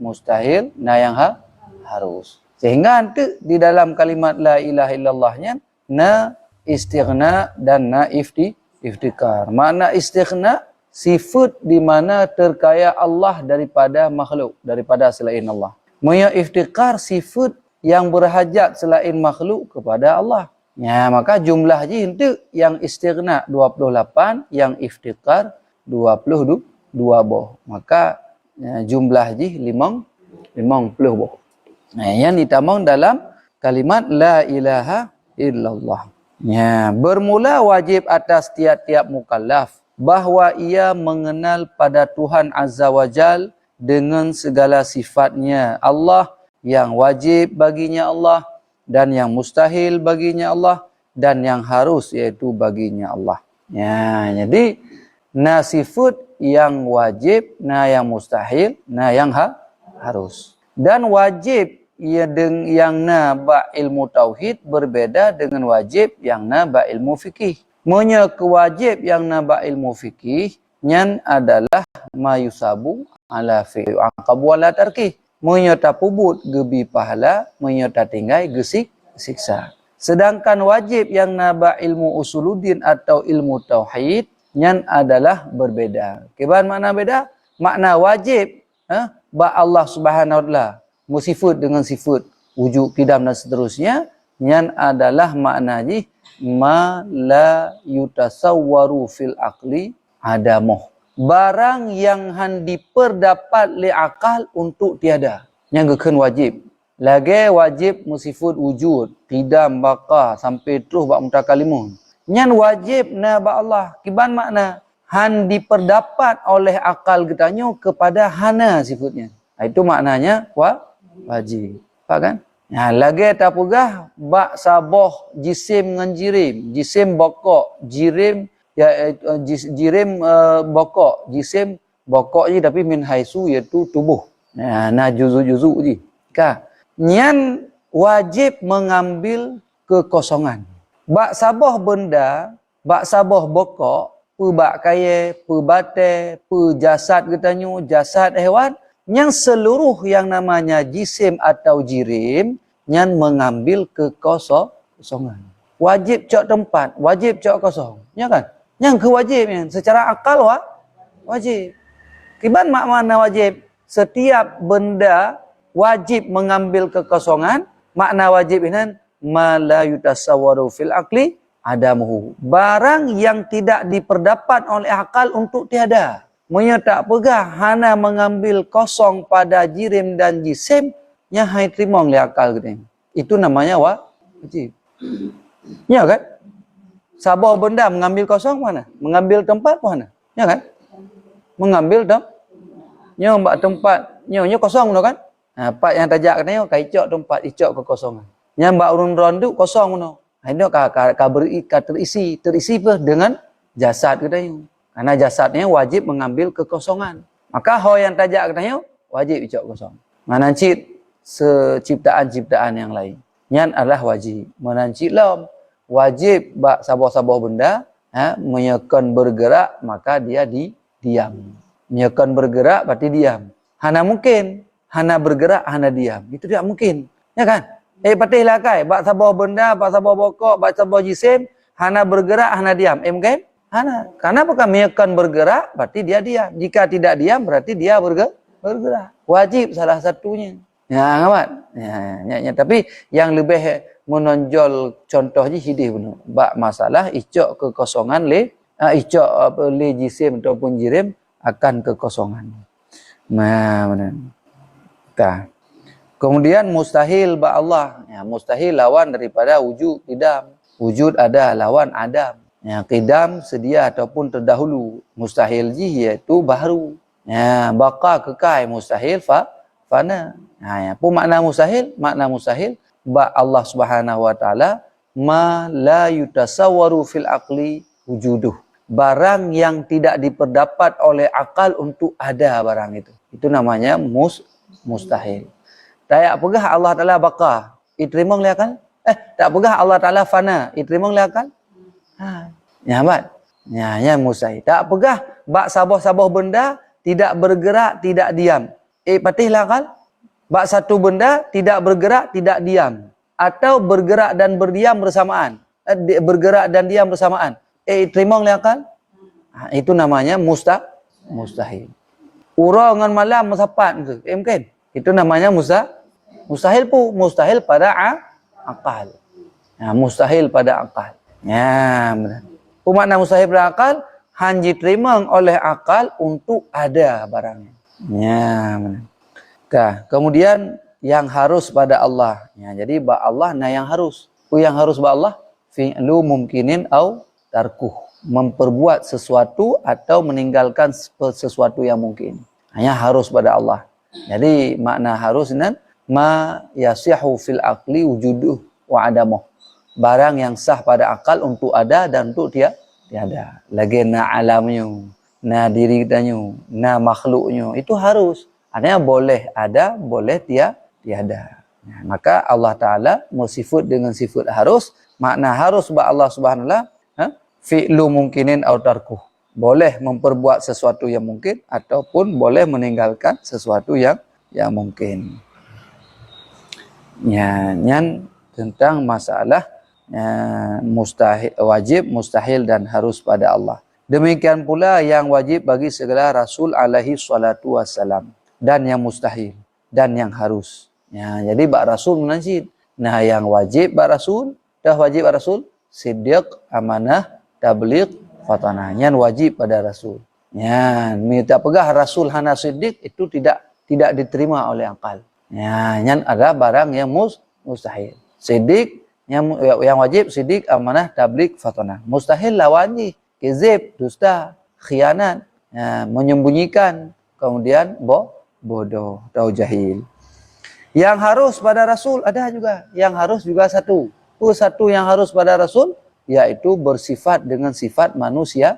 mustahil, na yang harus. Sehingga nanti di dalam kalimat la ilaha illallahnya na istighna dan na iftikar. Makna istighna sifat di mana terkaya Allah daripada makhluk, daripada selain Allah. Maya iftikar sifat yang berhajat selain makhluk kepada Allah. Ya, maka jumlah je itu yang istighna 28, yang iftikar 22 boh. Maka ya, jumlah je 50 boh. Nah, yang ditamang dalam kalimat la ilaha illallah. Ya, bermula wajib atas tiap-tiap mukallaf bahawa ia mengenal pada Tuhan Azza wa Jal dengan segala sifatnya. Allah yang wajib baginya Allah, dan yang mustahil baginya Allah, dan yang harus iaitu baginya Allah. Ya, jadi na sifat yang wajib, na yang mustahil, na yang harus. Dan wajib yang na ba ilmu tauhid berbeda dengan wajib yang na ba ilmu fikih. Monya kewajib yang na ba ilmu fikih nyan adalah mayusabu ala fi'il aqab wala tarkih. Monya tapubut gebi pahala, monya tatinggai gesik siksa. Sedangkan wajib yang na ba ilmu usuluddin atau ilmu tauhid nyan adalah berbeda. Keban makna beda? Makna wajib ba Allah Subhanahu wa taala sifat dengan sifat wujud, qidam dan seterusnya, yang adalah maknanya ma la yutasawwaru fil aqli adamuh. Barang yang diperdapat li akal untuk tiada. Yang gekan wajib. Lagi wajib sifat wujud, qidam, baqa sampai terus bak mutakalimun. Yang wajib na ba Allah. Kiban makna diperdapat oleh akal getanyo kepada hana sifatnya. Itu maknanya wajib. Faham kan? Ya, lagi tak pegah bak saboh jisim dengan jirim. Jisim bokok, jirim ya jirim bokok, jisim bokok je tapi min haisu iaitu tubuh. Ya, nah juzu-juzu je. Ka. Nyan wajib mengambil kekosongan. Bak saboh benda, bak saboh bokok, bak kaya, bate, jasad getanyo, jasad hewan, yang seluruh yang namanya jisim atau jirim yang mengambil kekosongan. Wajib cok tempat, wajib cok kosong. Ya kan? Yang kewajibnya secara akal wajib. Kiban makna wajib? Setiap benda wajib mengambil kekosongan. Makna wajib ini ma la yutasawwaru fil aqli adamuhu. Barang yang tidak diperdapat oleh akal untuk tiada. Monya tak pegah hana mengambil kosong pada jirim dan jisim nya hai terima oleh akal gini. Itu namanya wajib. Ya kan? Sabar benda mengambil kosong mana? Mengambil tempat mana? Ya kan? Mengambil nya mbak tempat nya kosong no kan? Ha, pak yang tajak katanya kaicok tempat icok kekosongan. Nya mbak urun rondu kosong no. Ini terisi apa dengan jasad katanya. Karena jasadnya wajib mengambil kekosongan. Maka yang tajak katanya wajib icok kosong. Manancit seciptaan-ciptaan yang lain. Yang adalah wajib. Manancit lam. Wajib bak sabah-sabah benda. Menyekan bergerak maka dia diam. Menyekan bergerak berarti diam. Hana mungkin. Hana bergerak, hana diam. Itu tidak mungkin. Ya kan? Patih lakai. Bak sabah benda, bak sabah bokok, bak sabah jisim. Hana bergerak, hana diam. Mungkin? Hana. Karena apakah menyekan bergerak, berarti dia diam. Jika tidak diam, berarti dia bergerak. Wajib salah satunya. Ya, ngamat. Ya. Tapi yang lebih menonjol contohnya hidih benar. Bak masalah icok kekosongan icok le jisim ataupun jirim akan kekosongan. Nah, benar. Kemudian mustahil ba Allah. Ya, mustahil lawan daripada wujud qidam. Wujud ada lawan adam. Ya, qidam sedia ataupun terdahulu. Mustahil iaitu baru. Ya, baqa kekal, mustahil fana. Ya, apa makna mustahil? Makna mustahil ba Allah Subhanahu wa taala ma la yutasawwaru fil aqli wujuduh. Barang yang tidak diperdapat oleh akal untuk ada barang itu. Itu namanya mustahil. Tak pegah Allah Taala baqa, diterima oleh akal? Tak pegah Allah Taala fana, diterima oleh akal? Nyamat. Ya, mustahil. Tak pegah bak sabah-sabah benda tidak bergerak, tidak diam. patihlah akal. Bak satu benda tidak bergerak, tidak diam. Atau bergerak dan berdiam bersamaan. Bergerak dan diam bersamaan. Terima oleh akal? Itu namanya mustahil. Ura dengan malam mesapat ke? Mungkin. Itu namanya mustahil pun. Mustahil pada akal. Mustahil pada akal. Ya, benar. Makna mustahil pada akal, hanya diterima oleh akal untuk ada barangnya. Ya, benar. Kemudian yang harus pada Allah. Ya, jadi Allah yang harus. Yang harus pada Allah fi'lu mumkinin au tarkuh. Memperbuat sesuatu atau meninggalkan sesuatu yang mungkin. Hanya harus pada Allah. Jadi makna harus nan ma yasihu fil aqli wujuduh wa adamuh. Barang yang sah pada akal untuk ada dan untuk tiada. Lagi na alamnya, na diri kitanya, na makhluknya. Itu harus. Artinya boleh ada, boleh tiada. Nah, maka Allah Ta'ala bersifat dengan sifat harus. Makna harus bagi Allah Subhanahu Wa Ta'ala fi'lu mungkinin au tarkuh. Boleh memperbuat sesuatu yang mungkin ataupun boleh meninggalkan sesuatu yang mungkin. Ya, nyan tentang masalah mustahil, wajib, mustahil dan harus pada Allah. Demikian pula yang wajib bagi segala Rasul alaihi salatu wassalam. Dan yang mustahil dan yang harus. Ya, jadi bak Rasul menanjid. Nah, yang wajib bak Rasul, dah wajib bak Rasul, siddiq, amanah, tabligh, fatanah. Yang wajib pada Rasul. Ya, minta pegah Rasul hana siddiq itu tidak diterima oleh akal. Ya, yang ada barang yang mustahil. Siddiq yang wajib siddiq, amanah, tabligh, fatanah. Mustahil lawannya kezib, dusta, khianat, ya, menyembunyikan, kemudian bodoh atau jahil. Yang harus pada Rasul ada juga. Yang harus juga satu. Satu yang harus pada Rasul yaitu bersifat dengan sifat manusia.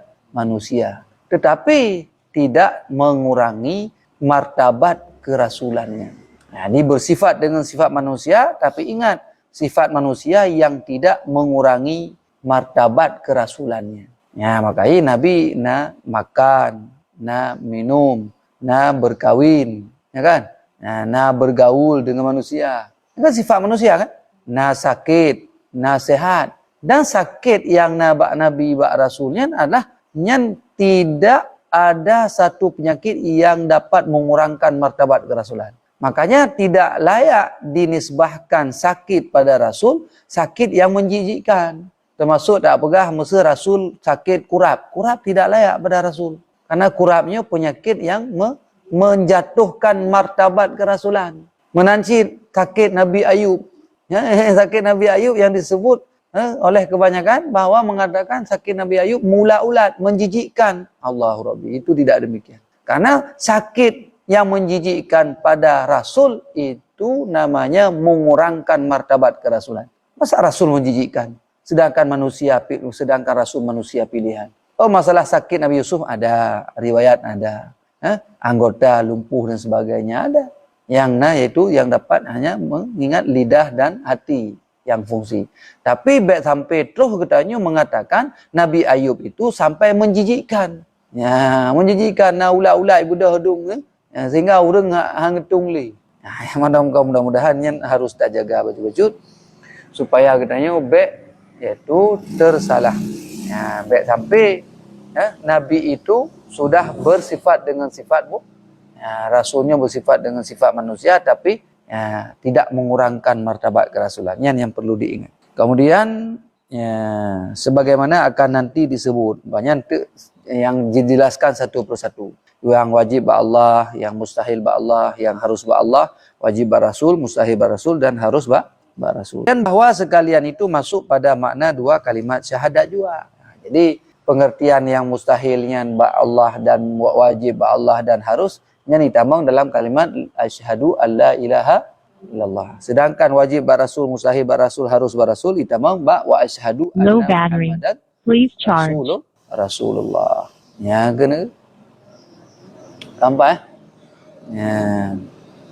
Tetapi tidak mengurangi martabat kerasulannya. Nah, ini bersifat dengan sifat manusia, tapi ingat, sifat manusia yang tidak mengurangi martabat kerasulannya. Ya, makanya Nabi makan, minum, berkawin, ya kan? Bergaul dengan manusia. Itu kan sifat manusia kan? Sakit, sehat. Dan sakit yang Nabi Rasulnya adalah yang tidak ada satu penyakit yang dapat mengurangkan martabat kerasulan. Makanya tidak layak dinisbahkan sakit pada Rasul, sakit yang menjijikkan. Termasuk tak pegah masa Rasul sakit kurap. Kurap tidak layak pada Rasul. Karena kurapnya penyakit yang menjatuhkan martabat kerasulan. Menancit sakit Nabi Ayub. Ya, sakit Nabi Ayub yang disebut oleh kebanyakan bahawa mengatakan sakit Nabi Ayub mula ulat, menjijikkan. Allahu Rabbi, itu tidak demikian. Karena sakit yang menjijikkan pada Rasul itu namanya mengurangkan martabat kerasulan. Masa Rasul menjijikkan? Sedangkan Rasul manusia pilihan. Oh, masalah sakit Nabi Yusuf ada, riwayat ada. Anggota lumpuh dan sebagainya ada. Yaitu yang dapat hanya mengingat lidah dan hati yang fungsi. Tapi sampai terus katanya mengatakan Nabi Ayub itu sampai menjijikkan. Ya, menjijikkan ulat-ulat ibu dah hidung kan. Ya, sehingga orang hangetung li. Mudah-mudahan yang harus tak jaga betul-betul supaya katanya yaitu tersalah. Ya, sampai Nabi itu sudah bersifat dengan sifatmu. Rasulnya bersifat dengan sifat manusia tapi tidak mengurangkan martabat kerasulannya yang perlu diingat. Kemudian sebagaimana akan nanti disebut banyak yang dijelaskan satu persatu. Yang wajib ba Allah, yang mustahil ba Allah, yang harus ba Allah, wajib ba Rasul, mustahil ba Rasul dan harus ba Rasul. Dan bahwa sekalian itu masuk pada makna dua kalimat syahadat juga. Jadi pengertian yang mustahilnya ba Allah dan wajib ba Allah dan harus yang ditambang dalam kalimat asyhadu alla ilaha illallah. Sedangkan wajib ba Rasul, mustahil ba Rasul, harus ba Rasul ditambang ba wa asyhadu anna Muhammadan Rasulullah. Ya kena tampak ya.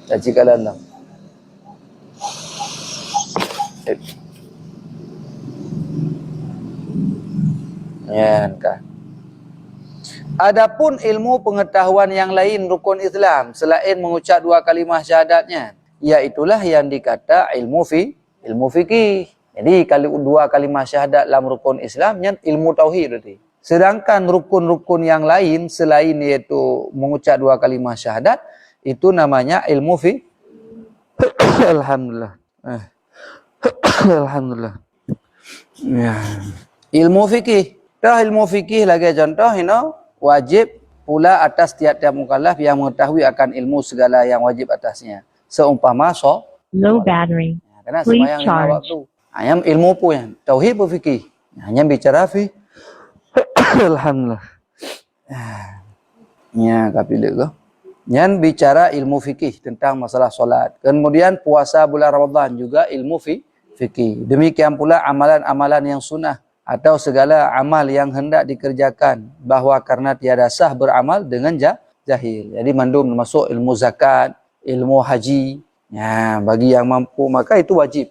Caci kalam. Ya kan. Adapun ilmu pengetahuan yang lain rukun Islam selain mengucap 2 kalimah syahadatnya, iaitulah yang dikata ilmu fikih. Jadi kalau 2 kalimah syahadat dalam rukun Islam nya ilmu tauhid berarti. Sedangkan rukun-rukun yang lain selain iaitu mengucap 2 kalimah syahadat itu namanya ilmu Alhamdulillah. Alhamdulillah. Ya. Ilmu fikih. Dah ilmu fikih lagi contoh wajib pula atas tiap-tiap mukallaf yang mengetahui akan ilmu segala yang wajib atasnya. Seumpama Low battery. Karena Please sembahyang 5 charge. waktu. Yang ilmu pun yang tauhid pun fikih. Hanya bicara Alhamdulillah. Ya, kapilah ke. Yang bicara ilmu fikih tentang masalah solat. Kemudian puasa bulan Ramadan juga ilmu fikih. Demikian pula amalan-amalan yang sunnah atau segala amal yang hendak dikerjakan bahwa karena tiada sah beramal dengan jahil. Jadi mandum masuk ilmu zakat, ilmu haji. Ya, bagi yang mampu maka itu wajib.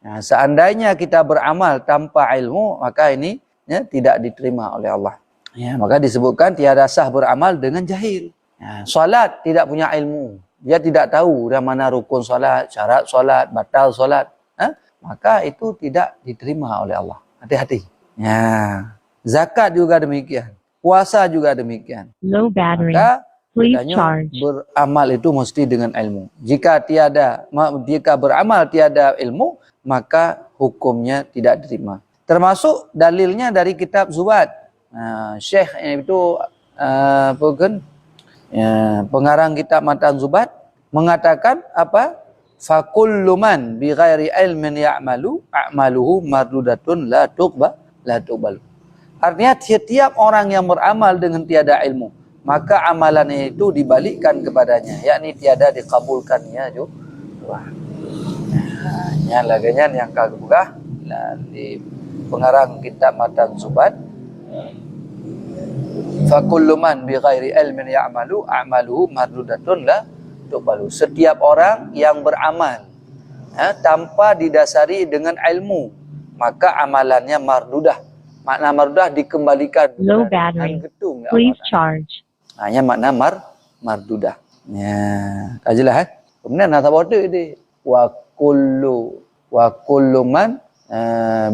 Ya, seandainya kita beramal tanpa ilmu maka ini ya, tidak diterima oleh Allah. Ya, maka disebutkan tiada sah beramal dengan jahil. Ya, solat tidak punya ilmu. Dia tidak tahu dari mana rukun solat, syarat solat, batal solat. Maka itu tidak diterima oleh Allah. Hati-hati. Ya, zakat juga demikian. Puasa juga demikian. Low battery. Maka Please katanya charge. beramal itu mesti dengan ilmu. Jika beramal tiada ilmu, maka hukumnya tidak diterima. Termasuk dalilnya dari kitab Zuhad. Syekh itu pengarang kitab Matan Zuhad mengatakan apa? Fakullu man bi ghairi ilmin ya'malu a'maluhu mardudatun la tuqbalu. Artinya setiap orang yang beramal dengan tiada ilmu, maka amalannya itu dibalikkan kepadanya, yakni tiada dikabulkannya juga. Yang laginya yang kagugah di pengarang kitab Matan Zuhad. Fakullu man bi ghairi ilmin ya'malu a'maluhu mardudatun la tuqbalu. Setiap orang yang beramal tanpa didasari dengan ilmu, maka amalannya mardudah. Makna mardudah dikembalikan. Low battery. Please charge. Hanya makna mardudah. Ya, kajilah kemudian nata bodoh ini wa kullu man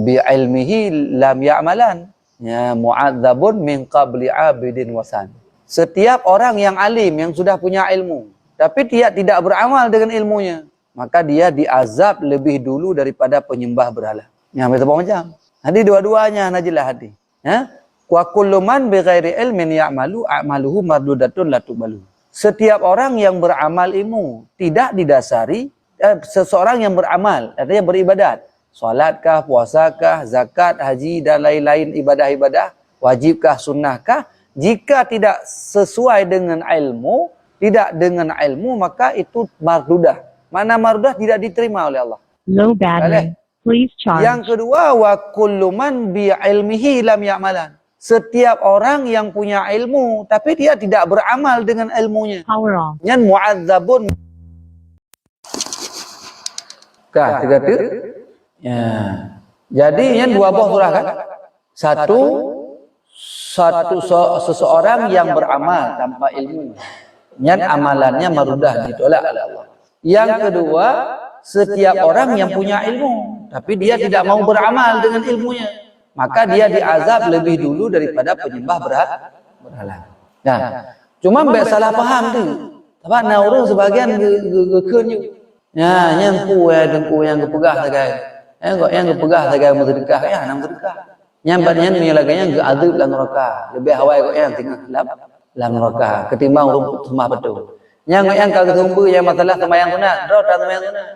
bi ilmihi lam ya'malan. Ya, mu'adzabun min qabli abidin wasan. Setiap orang yang alim yang sudah punya ilmu tapi dia tidak beramal dengan ilmunya, maka dia diazab lebih dulu daripada penyembah berhala. Yang macam. Jadi dua-duanya najilah hati. Ya? Wa kullu man bighairi ilmin ya'malu a'maluhu mardudatun la tuqbalu. Setiap orang yang beramal ilmu tidak didasari seseorang yang beramal, artinya beribadat, salatkah, puasakah, zakat, haji dan lain-lain ibadah-ibadah, wajibkah, sunnahkah, jika tidak sesuai dengan ilmu, maka itu mardudah. Mana mardudah tidak diterima oleh Allah. Low battery. Please charge. Yang kedua, wa kullu man bi ilmihi lam ya'malan. Setiap orang yang punya ilmu tapi dia tidak beramal dengan ilmunya. Power on. Yang mu'adzabun. Tiga. Ya. Jadi yang dua buah surah kan? Seseorang yang beramal tanpa ilmu. Yang amalannya marudah ditolak oleh Allah. Yang kedua, setiap orang yang punya ilmu tapi dia tidak mau beramal dengan ilmunya, maka dia diazab lebih dulu daripada penyembah berhala. Nah, cuma mbak salah paham tu. Sebab nak orang sebagian gekenyu. Ya, yang dengku yang kepegah sagai. Yang kepegah sagai sedekah ya, nak sedekah. Yang badnya ni lagi yang azab dalam neraka. Lebih hawai kok yang tengah dalam neraka ketimbang rumput semah betul. Yang kagak tumbuh yang masalah sembahyang sunat, draw tak sembahyang sunat.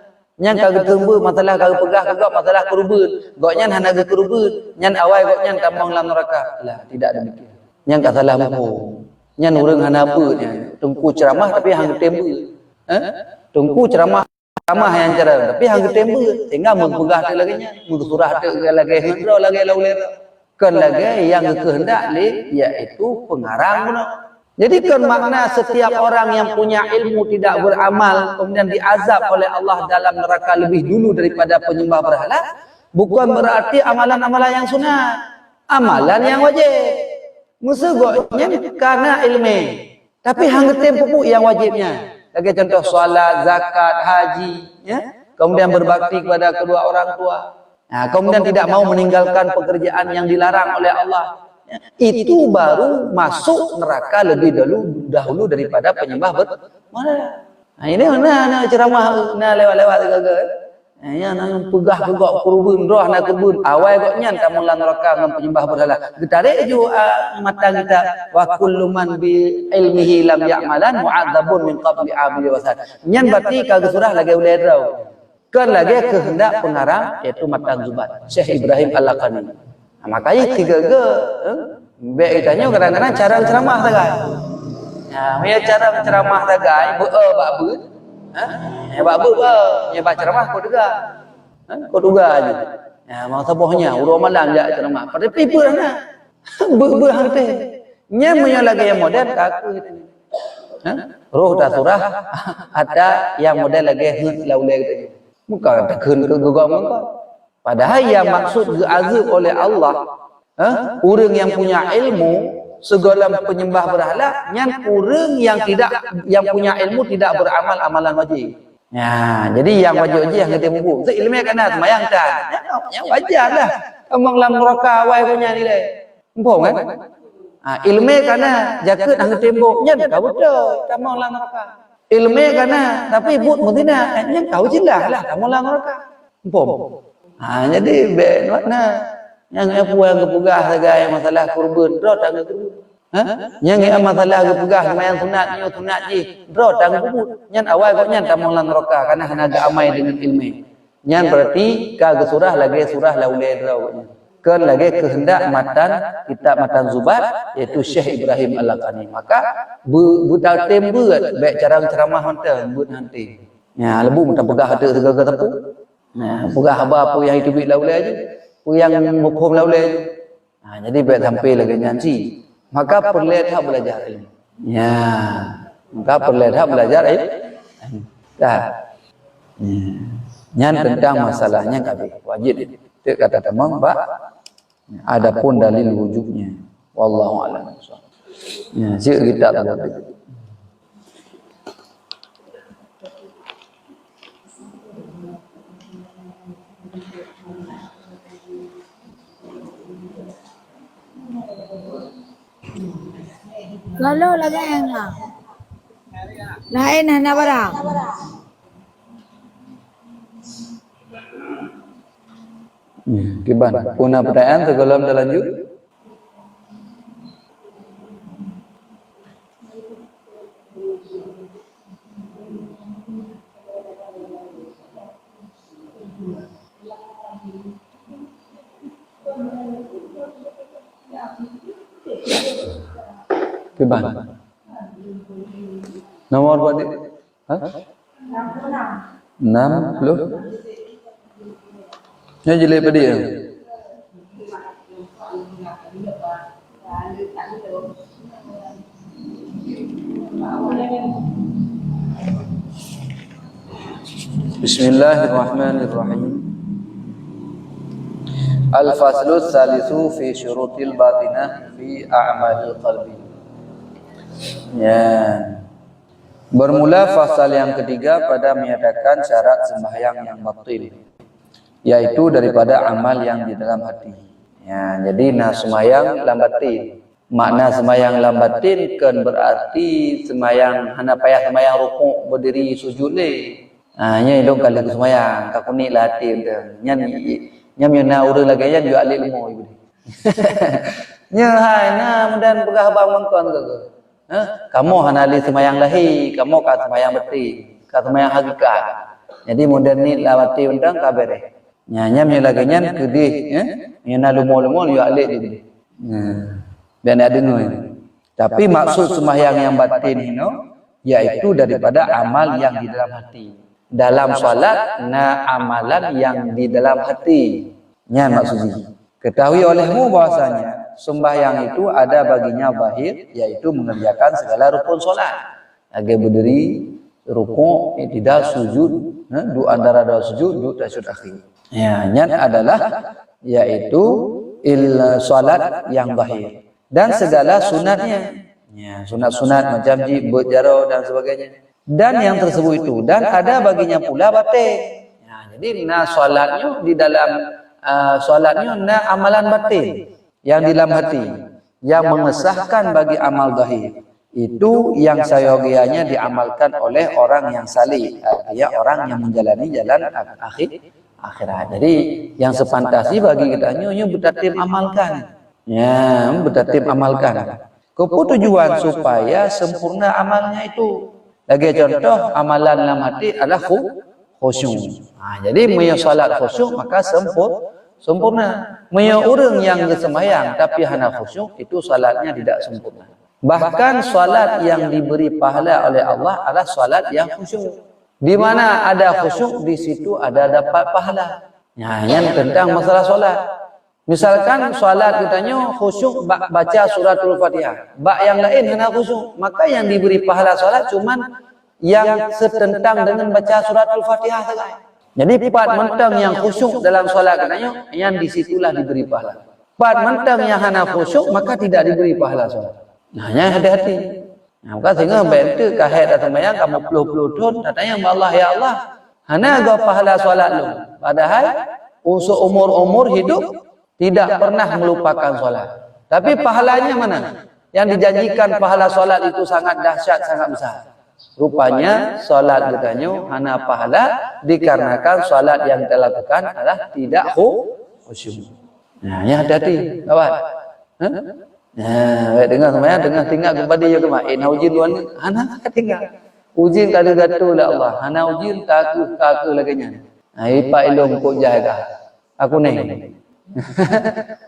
Yang kagak tumbuh masalah kagak pegah kagak masalah kurubut. Goknya hana ke kurubut, nyan awai goknya tambang dalam neraka. Lah, tidak demikian. Yang tak salah mampu. Nyan urang hana apa nya. Tungku ceramah tapi hang tembu. Tungku ceramah yang cara tapi hang tembu. Sehingga mun pegah tak lagi nya, mun surah tak lagi hendro lagi laulera. Kan lagi yang kehendak li iaitu pengarang pun. Jadi kan makna setiap orang yang punya ilmu tidak beramal kemudian diazab oleh Allah dalam neraka lebih dulu daripada penyembah berhala, bukan berarti amalan-amalan yang sunat, amalan yang wajib. Musagoknya karena ilmu. Tapi hang getem pupuk yang wajibnya. Lagi contoh solat, zakat, haji, ya. Kemudian berbakti kepada kedua orang tua. Nah, kemudian tidak mau meninggalkan pekerjaan yang dilarang oleh Allah. Itu baru masuk neraka lebih dahulu daripada penyembah berhala. Nah, ini mana ceramah lewat-lewat gagal. Ya nang pegah-pegah kurubun roh nak kurubun awal goknya tamu lan neraka dengan penyembah berhala. Getarik ju mata kita wa kullu man bi ilmihi lam ya'malan mu'adzabun min qabli abdi wasan. Nyan berarti kagak surah lagi ulai rau. Kan lagi kehendak pengarang yaitu Matan Zubat Syekh Ibrahim Al-Laqani. Nah, makanya tiga ge baik ditanya kadang-kadang cara ceramah tagai. Nah, punya cara ceramah tagai bak ya bak ya bak ceramah kau dengar. Kau dengar aja. Ya mau tabohnya urang malam jak ceramah. Pada pipa nah. Hante. Nya punya lagi yang modern kaku gitu. Roh dah surah ada yang model lagi hut laulai gitu. Muka takun ke gegam muka. Padahal yang maksud diazab oleh Allah, orang yang punya ilmu segala penyembah berhala, nyan orang yang punya ilmu tidak beramal amalan wajib. Ya, jadi yang wajib yang kita buku. Itu ilmu kena semayang kan. Yang wajar lah. Amang lam neraka awal punya nilai. Empong kan? Ilmu kena jaket nang tembok nyan kau betul. Amang lam neraka. Ilmu kena tapi but mutina nyan kau jelah lah amang lam neraka. Empong. Jadi makna yang puang kepugah segai masalah kurban draw tang kurban. Yang masalah kepugah semayang sunat ji draw tang kurban. Nyan awal kok nyan tamang lan neraka karena hanaga amai dengan ilmu. Nyan berarti kagak surah lagi surah laulai draw. Kan lagi kehendak kitab Matan Zubat yaitu Syekh Ibrahim Al-Laqani. Maka budak tembuat baik cara ceramah hantar but nanti. Ya lebu mudah pegah ada segala tepu. Nah, pegah apa yang itu laulai aja. Yang hukum laulai. Nah, jadi baik sampai lagi nyanci. Maka perlihat belajar ilmu. Ya, maka perlihat belajar ilmu. Dah. Nyan tentang masalahnya kabeh wajib. Itu kata teman, Pak. Adapun dalil wujudnya. Wallahu a'lam. Ya, sik kita tahu. Lalu lagi yang lain hanya barang. Gimana? Punya pertanyaan sebelum lanjut? Gimana? Nomor berapa? 6 loh. Nya jelek pada dia. Bismillahirrahmanirrahim. Al-faslu tsalitsu fi syurutil batinah fi a'malil qalbi. Ya. Bermula fasal yang ketiga pada menyatakan syarat sembahyang yang batil, yaitu daripada amal yang di dalam hati. Ya, jadi sembahyang lam batin. Makna sembahyang lam batin kan berarti sembahyang hana payah sembahyang rukuk berdiri sujud le. Nya dong kali sembahyang ka kunik latih tu. Nyam yana urang lagi yan juga alil ilmu ibu. Nya hai na mudan pegah bang mangkon ke. Kamu hana li sembahyang lahi, kamu ka sembahyang batin, ka sembahyang hakikat. Jadi modern ni lawati undang kabere. Nyam lagi nyan kedih yana lumo-lumo yo alil ibu. Dan ada dengar. Tapi maksud sembahyang yang batin ini yaitu daripada amal yang di dalam hati. Dalam salat amalan yang di dalam hati. Nya maksudnya. Ketahui olehmu bahwasanya sembahyang itu ada baginya zahir, yaitu mengerjakan segala rukun salat. Lagi berdiri, rukuk, i'tidal, sujud, dua antara dua sujud, dua tasyahud akhir. Ya, nya adalah yaitu salat yang zahir. dan segala sunatnya. Ya, sunat-sunat macam berjaro dan sebagainya. Dan yang tersebut itu, dan ada baginya pula batin. Ya, jadi solatnya di dalam solatnya amalan batin yang di dalam hati, yang mengesahkan bagi amal zahir. Itu yang sayogianya diamalkan oleh orang yang salih, artinya orang yang menjalani jalan akhirat. Jadi yang sepantasi bagi kita nyo bertatib amalkan. Ya, bertatib amalkan. Kepo tujuan supaya sempurna amalnya itu. Lagi contoh amalan dalam hati adalah khusyuk. Jadi meyo salat khusyuk maka sempurna. Meyo orang yang bersembahyang tapi hana khusyuk itu salatnya tidak sempurna. Bahkan salat yang diberi pahala oleh Allah adalah salat yang khusyuk. Di mana ada khusyuk, di situ ada dapat pahala. Nah, yang tentang masalah salat. Misalkan salat katanya khusyuk baca suratul Fatihah. Yang lain hana khusyuk, maka yang diberi pahala salat cuman yang setentang dengan baca suratul Fatihah saja. Jadi part mentang yang khusyuk dalam salat katanya, yang disitulah diberi pahala. Part mentang yang hana khusyuk maka tidak diberi pahala salat. Nah, yang hati-hati. Nah, maka sehingga bentuk kahit atau mayang kamu puluh-puluh tahun katanya Allah ya Allah, hana go pahala salat lu. Padahal usuk umur hidup tidak pernah melupakan salat. Tapi pahalanya mana? Yang dijanjikan pahala salat itu sangat dahsyat, sangat besar. Rupanya salat katanya hana pahala dikarenakan salat yang kita lakukan adalah tidak khusyuk. Nah, yang hati-hati, kawan. Nah, dengar semuanya, dengar tinggal kepada dia kemah. Ujin luan ni, hana tinggal. Ujin kada gatu lah Allah. Hana ujin kaku lagi nya. Ipa ilung ko jaga. Aku ni.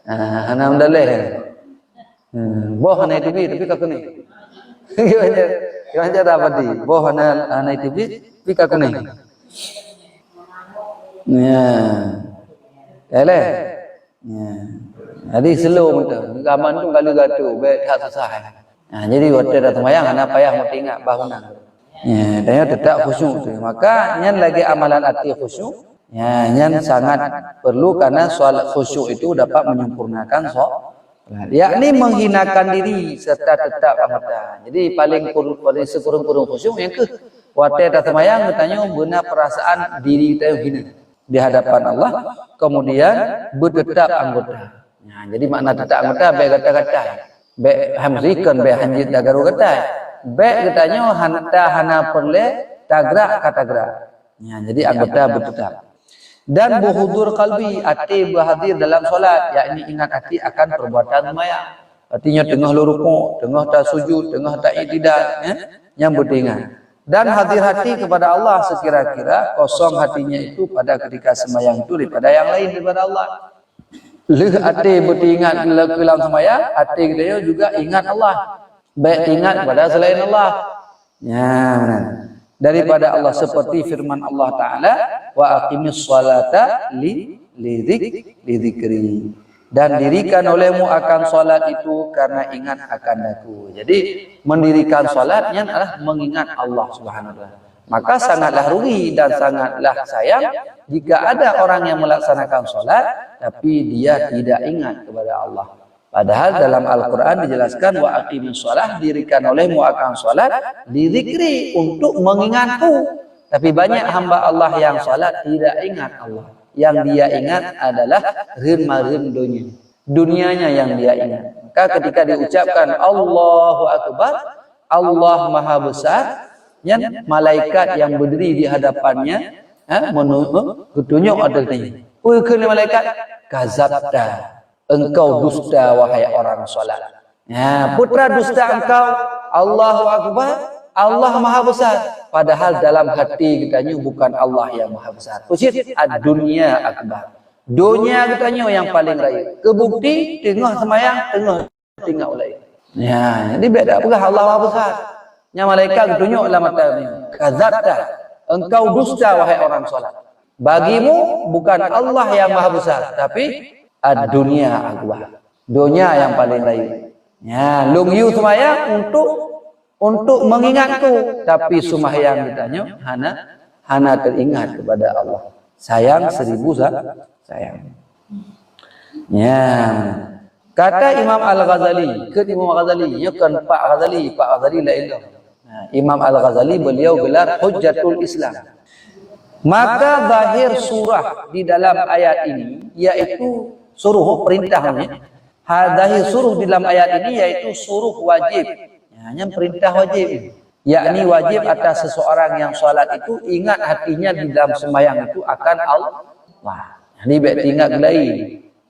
Hana mendaleh. Boh hana itu tapi kaku ni. Gimana cara pati? Boh hana itu tapi kaku ni. Ya. Eleh. Ya. Jadi slow betul. Gaman tu kalau gatu, baik tak susah. Nah, jadi waktu dah semayang, anak payah mau tinggal bangunan. Ya, dan tetap khusyuk tu. Maka nyan lagi amalan hati khusyuk. Ya, nyan sangat perlu karena soal khusyuk itu dapat menyempurnakan yakni menghinakan diri serta tetap amatan. Jadi paling sekurang-kurang khusyuk yang ke waktu dah semayang bertanya benar perasaan diri kita yang hina di hadapan Allah, kemudian bertetap anggota. Nah, jadi makna tetap anggota baik kata-kata, baik hamzikan, baik hanjit dagaru kata, baik katanya hana perle tagrak kata-gerak. Nah, jadi anggota bertetap. Dan berhudur qalbi, hati berhadir dalam solat, yakni ingat hati akan perbuatan sembahyang. Artinya tengah rukuk, tengah tak sujud, tengah tak i'tidal, yang beringat. Dan hadir hati kepada Allah sekira-kira kosong hatinya itu pada ketika sembahyang itu daripada yang lain daripada Allah. Hati beringat dalam sembahyang, hati dia juga ingat Allah. Baik ingat kepada selain Allah. Ya, daripada Allah seperti firman Allah Ta'ala, wa aqimis salata li dzikri. Dan dirikan olehmu akan salat itu karena ingat akan aku. Jadi mendirikan salatnya adalah mengingat Allah Subhanahu wa taala. Maka sangatlah rugi dan sangatlah sayang jika ada orang yang melaksanakan salat tapi dia tidak ingat kepada Allah. Padahal dalam Al-Qur'an dijelaskan wa aqimis shalah, dirikan olehmu akan salat li dzikri, untuk mengingatku. Tapi banyak hamba Allah yang salat tidak ingat Allah. Yang dia ingat adalah rim dunianya yang dia ingat. Maka ketika diucapkan Allahu Akbar, Allah Maha Besar, yang malaikat yang berdiri di hadapannya tunjuk ada tanya. Oh, kena malaikat kazabta, engkau dusta wahai orang salat. Ya, putra dusta engkau, Allahu Akbar, Allah Maha Besar. Padahal dalam hati katanya bukan Allah yang Maha Besar. Usit ad-dunya akbar. Dunia katanya yang paling raya. Kebukti tengah semayang, tengah tinggal lain. Ya, jadi beda apa Allah Maha Besar. Yang malaikat tunjuk dalam mata ini. Kazabta, engkau dusta wahai orang salat. Bagimu bukan Allah yang Maha Besar, tapi ad-dunya akbar. Dunia yang paling raya. Ya, lung yu semayang untuk mengingatku, tapi sembahyang ditanya hana teringat kepada Allah. Sayang 1000 sayang. Ya. Kata Imam Al-Ghazali, ke Imam Al-Ghazali, ya kan Pak Ghazali la ilah. Nah, Imam Al-Ghazali beliau gelar Hujjatul Islam. Maka zahir surah di dalam ayat ini yaitu suruh perintahnya. Zahir suruh di dalam ayat ini yaitu suruh wajib. Hanya perintah wajib. Yakni wajib atas seseorang yang salat itu ingat hatinya di dalam sembahyang itu akan Allah. Jadi baik ingat gelai.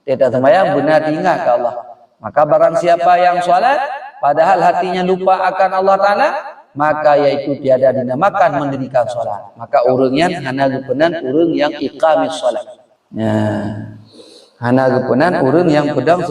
Tidak sembahyang benar ingat ke Allah. Maka barang siapa yang salat padahal hatinya lupa akan Allah Taala, maka yaitu tiada dinamakan mendirikan salat. Maka urangnya hana gepenan urang yang iqamis salat. Hana gepenan urang yang pedang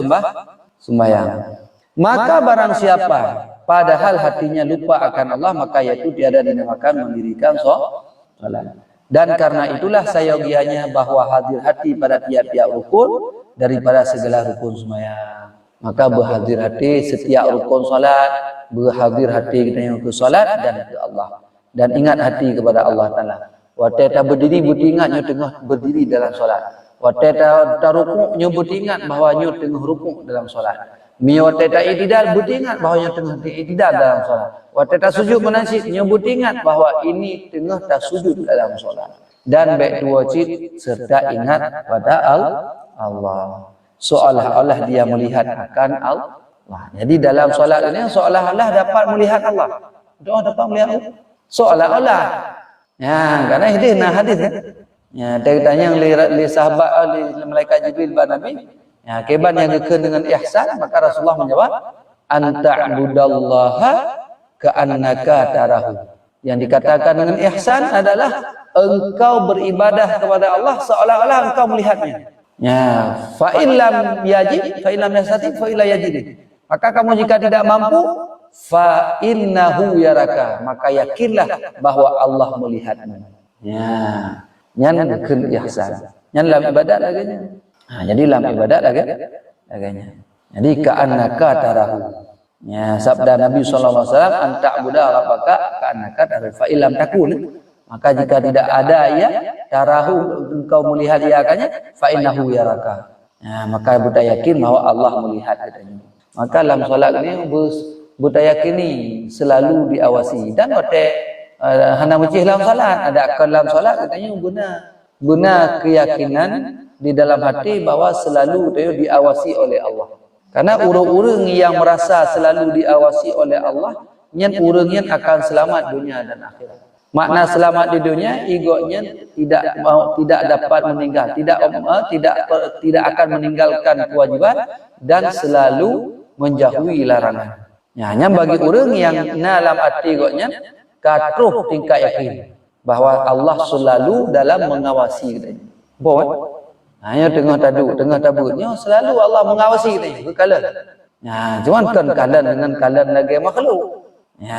sembahyang. Maka barang siapa padahal hatinya lupa akan Allah, maka yaitu tiada dinamakan mendirikan salat. Dan karena itulah sayogianya bahwa hadir hati pada tiap-tiap rukun daripada segala rukun sembahyang. Maka berhadir hati setiap rukun salat, berhadir hati kita yang ke salat dan ke Allah. Dan ingat hati kepada Allah Taala. Wa ta berdiri ingatnya tengah berdiri dalam salat. Wa ta rukuk nyebut ingat bahawa nyo tengah rukuk dalam salat. Mi wa ta i'tidal beringat bahawa nyo tengah i'tidal dalam salat. Wa ta sujud menasib nyebut ingat bahawa ini tengah tasujud dalam salat. Dan baik dua cit serta ingat pada Allah. Seolah-olah dia melihat akan Allah. Jadi dalam solat ini seolah-olah dapat melihat Allah. Doa dapat melihat Allah. Seolah-olah. Ya, karena hadis kan. Ya, dia tanya li sahabat li malaikat Jibril ba Nabi. Ya, keban yang gekeuh dengan ihsan, maka Rasulullah menjawab, "Anta'budallaha ka'annaka tarahu." Yang dikatakan dengan ihsan adalah engkau beribadah kepada Allah seolah-olah engkau melihatnya. Ya, fa illam yajib, fa illam yastati, fa illa yajid. Maka kamu jika tidak mampu, fa innahu yaraka, maka yakinlah bahwa Allah melihatmu. Ya, nyan keun ihsan. Nyan dalam ibadat laganya. Jadi dalam ibadat laganya. Jadi ka'annaka tarahu. Ya, sabda Nabi sallallahu alaihi wasallam, "Anta'budu rabbaka ka'annaka tarahu, fa illam takun." Maka jika tidak ada ya tarahu engkau melihat dia akannya, fa innahu yaraka. Ya, maka buta yakin bahwa Allah melihat katanya. Maka dalam solat ini buta yakini selalu diawasi. Dan ote hana mecih dalam solat, ada dalam solat katanya guna keyakinan di dalam hati bahwa selalu diawasi oleh Allah. Karena urang-urang yang merasa selalu diawasi oleh Allah, nyen urang akan selamat dunia dan akhirat. Makna selamat di dunia, egonya tidak dapat meninggal, tidak akan meninggalkan kewajiban dan selalu menjauhi larangan. Hanya bagi orang yang dalam hati egonya katruh tingkat yakin bahwa Allah selalu dalam mengawasi kita. Hanya tengah tabutnya selalu Allah mengawasi kita. Berkala. Cuman kan kalan dengan kalan lagi makhluk.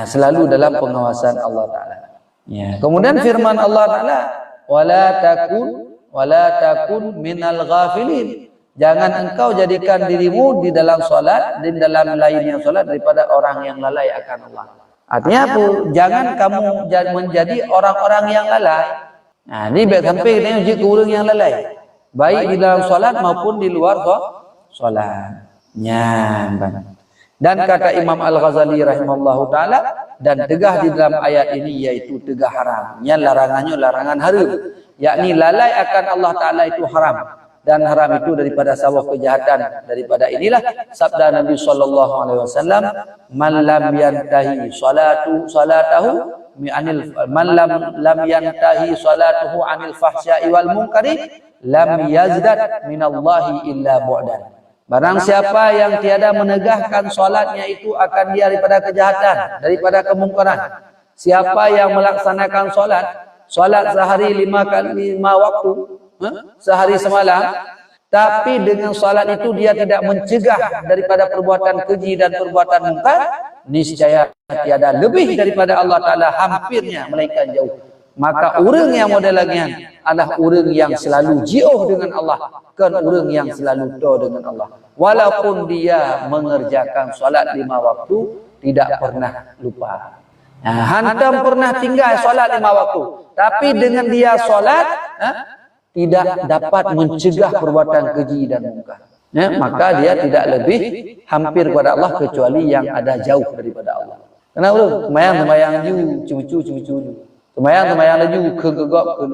Selalu dalam pengawasan Allah Taala. Ya. Kemudian firman Allah Taala, wala takun minal ghafilin. Jangan engkau jadikan dirimu di dalam salat dan dalam lainnya salat daripada orang yang lalai akan Allah. Artinya apa? Jangan kamu menjadi orang-orang yang lalai. Ini baik sampai kita uji ke orang yang lalai. Baik di dalam salat maupun di luar salat. Dan kata Imam Al-Ghazali rahimahullahu ta'ala, dan tegah di dalam ayat ini yaitu tegah haram. Yang larangannya larangan haram. Yakni lalai akan Allah Ta'ala itu haram. Dan haram itu daripada sawah kejahatan. Daripada inilah sabda Nabi SAW, Man lam yantahi salatahu man lam yantahi salatuhu anil fahsya'i wal munkari lam yazdad minallahi illa bu'dan. Barang siapa yang tiada menegahkan solatnya itu akan dia daripada kejahatan, daripada kemungkaran. Siapa yang melaksanakan solat sehari 5 waktu, sehari semalam, tapi dengan solat itu dia tidak mencegah daripada perbuatan keji dan perbuatan mungkar, niscaya tiada lebih daripada Allah Ta'ala hampirnya, melainkan jauh. Maka orang yang model lagi adalah orang yang selalu jauh dengan Allah, kan orang yang selalu do dengan Allah. Walaupun dia mengerjakan solat 5 waktu, tidak pernah lupa. Hantam pernah tinggal solat 5 waktu, tapi dengan dia solat tidak dapat mencegah perbuatan keji dan mungkar. ya, maka dia tidak lebih hampir kepada Allah kecuali yang ada jauh daripada Allah. Kenapa tu? Semayang ju, cucu. Semayang laju, kegegop ke.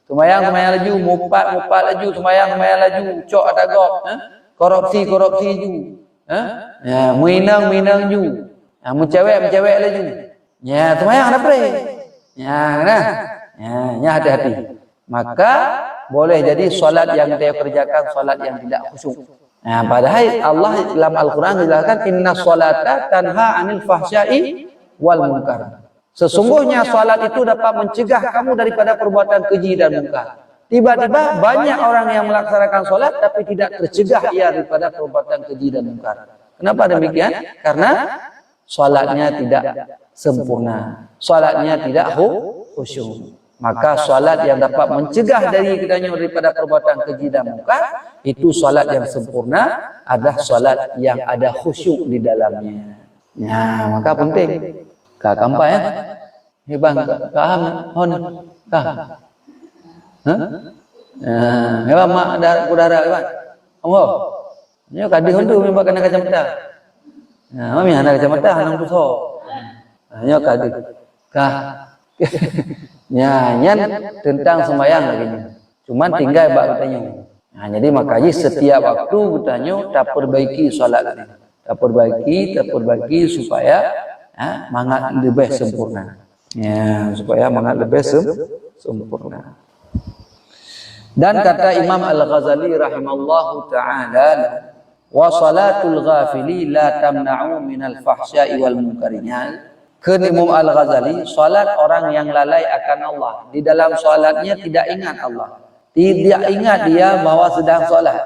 Semayang laju, mupat laju, semayang laju, cok atagop, korupsi ju. Ya, minang ju. Ya, mencewek laju. Ya, semayang ada pre. Ya, nah. Ya, hati-hati. Maka boleh jadi solat yang dia kerjakan solat yang tidak khusyuk. Nah, padahal Allah dalam Al-Quran menjelaskan inna sholata tanha anil fahsya'i wal munkar. Sesungguhnya salat itu dapat mencegah kamu daripada perbuatan keji dan munkar. Tiba-tiba banyak orang yang melaksanakan salat tapi tidak tercegah ia daripada perbuatan keji dan munkar. Kenapa demikian? Karena salatnya tidak sempurna. Salatnya tidak khusyuk. Maka salat yang dapat mencegah dari kitanya daripada perbuatan keji dan munkar, itu salat yang sempurna adalah salat yang ada khusyuk di dalamnya. Ya, maka penting. Kak kampai ya? Ni bang, kaham hon, kah? Hebat mak kudara hebat. Kamu, ni kadih hon tu memang kena kacamata. Mami anak kacamata, anak tu so. Ni kadih, kah? Nyanyian tentang sembahyang lagi. Cuman tinggal bak katanya. Nah, jadi makanya setiap waktu katanya tak perbaiki solat ini. Tak perbaiki supaya mangat lebih sempurna. Ya, supaya mangat lebih sempurna. Dan kata Imam Al-Ghazali rahimallahu taala, wa salatul ghafili la tamna'u minal fahsya'i wal munkarinya. Ke Imam Al-Ghazali, salat orang yang lalai akan Allah. Di dalam salatnya tidak ingat Allah. Tidak ingat dia bahwa sedang salat.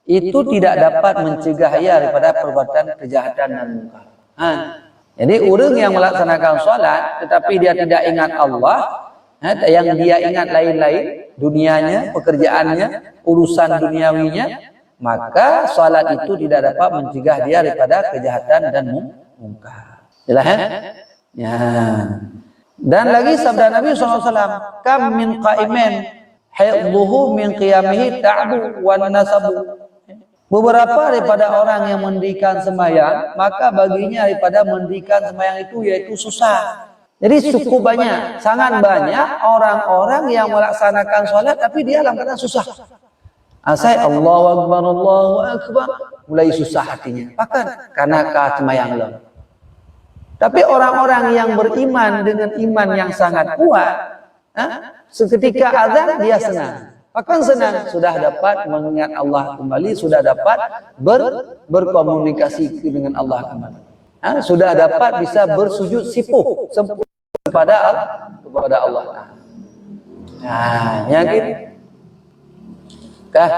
Itu tidak dapat mencegah ia daripada perbuatan kejahatan dan munkar. Jadi orang yang melaksanakan salat tetapi dia tidak ingat Allah, yang dia ingat lain-lain, dunianya, pekerjaannya, urusan duniawinya, maka salat itu tidak dapat mencegah dia daripada kejahatan dan munkar. Jelas ya? Ya. Dan lagi sabda Nabi SAW, kam min qa'imin haidhuhu min qiyamihi ta'bu wa nasabu. Beberapa daripada orang yang mendirikan sembahyang, maka baginya daripada mendirikan sembahyang itu yaitu susah. Jadi cukup banyak, sangat banyak orang-orang yang melaksanakan sholat tapi dia dalam keadaan susah. Asai Allahu Akbar, mulai susah hatinya. Bahkan karena sembahyang lo. Tapi orang-orang yang beriman dengan iman yang sangat kuat, seketika azan dia senang. Bahkan senang sudah dapat mengingat Allah kembali, sudah dapat berkomunikasi dengan Allah kembali. Sudah dapat bisa bersujud sipuh sempurna kepada Allah. Yakin? Kah?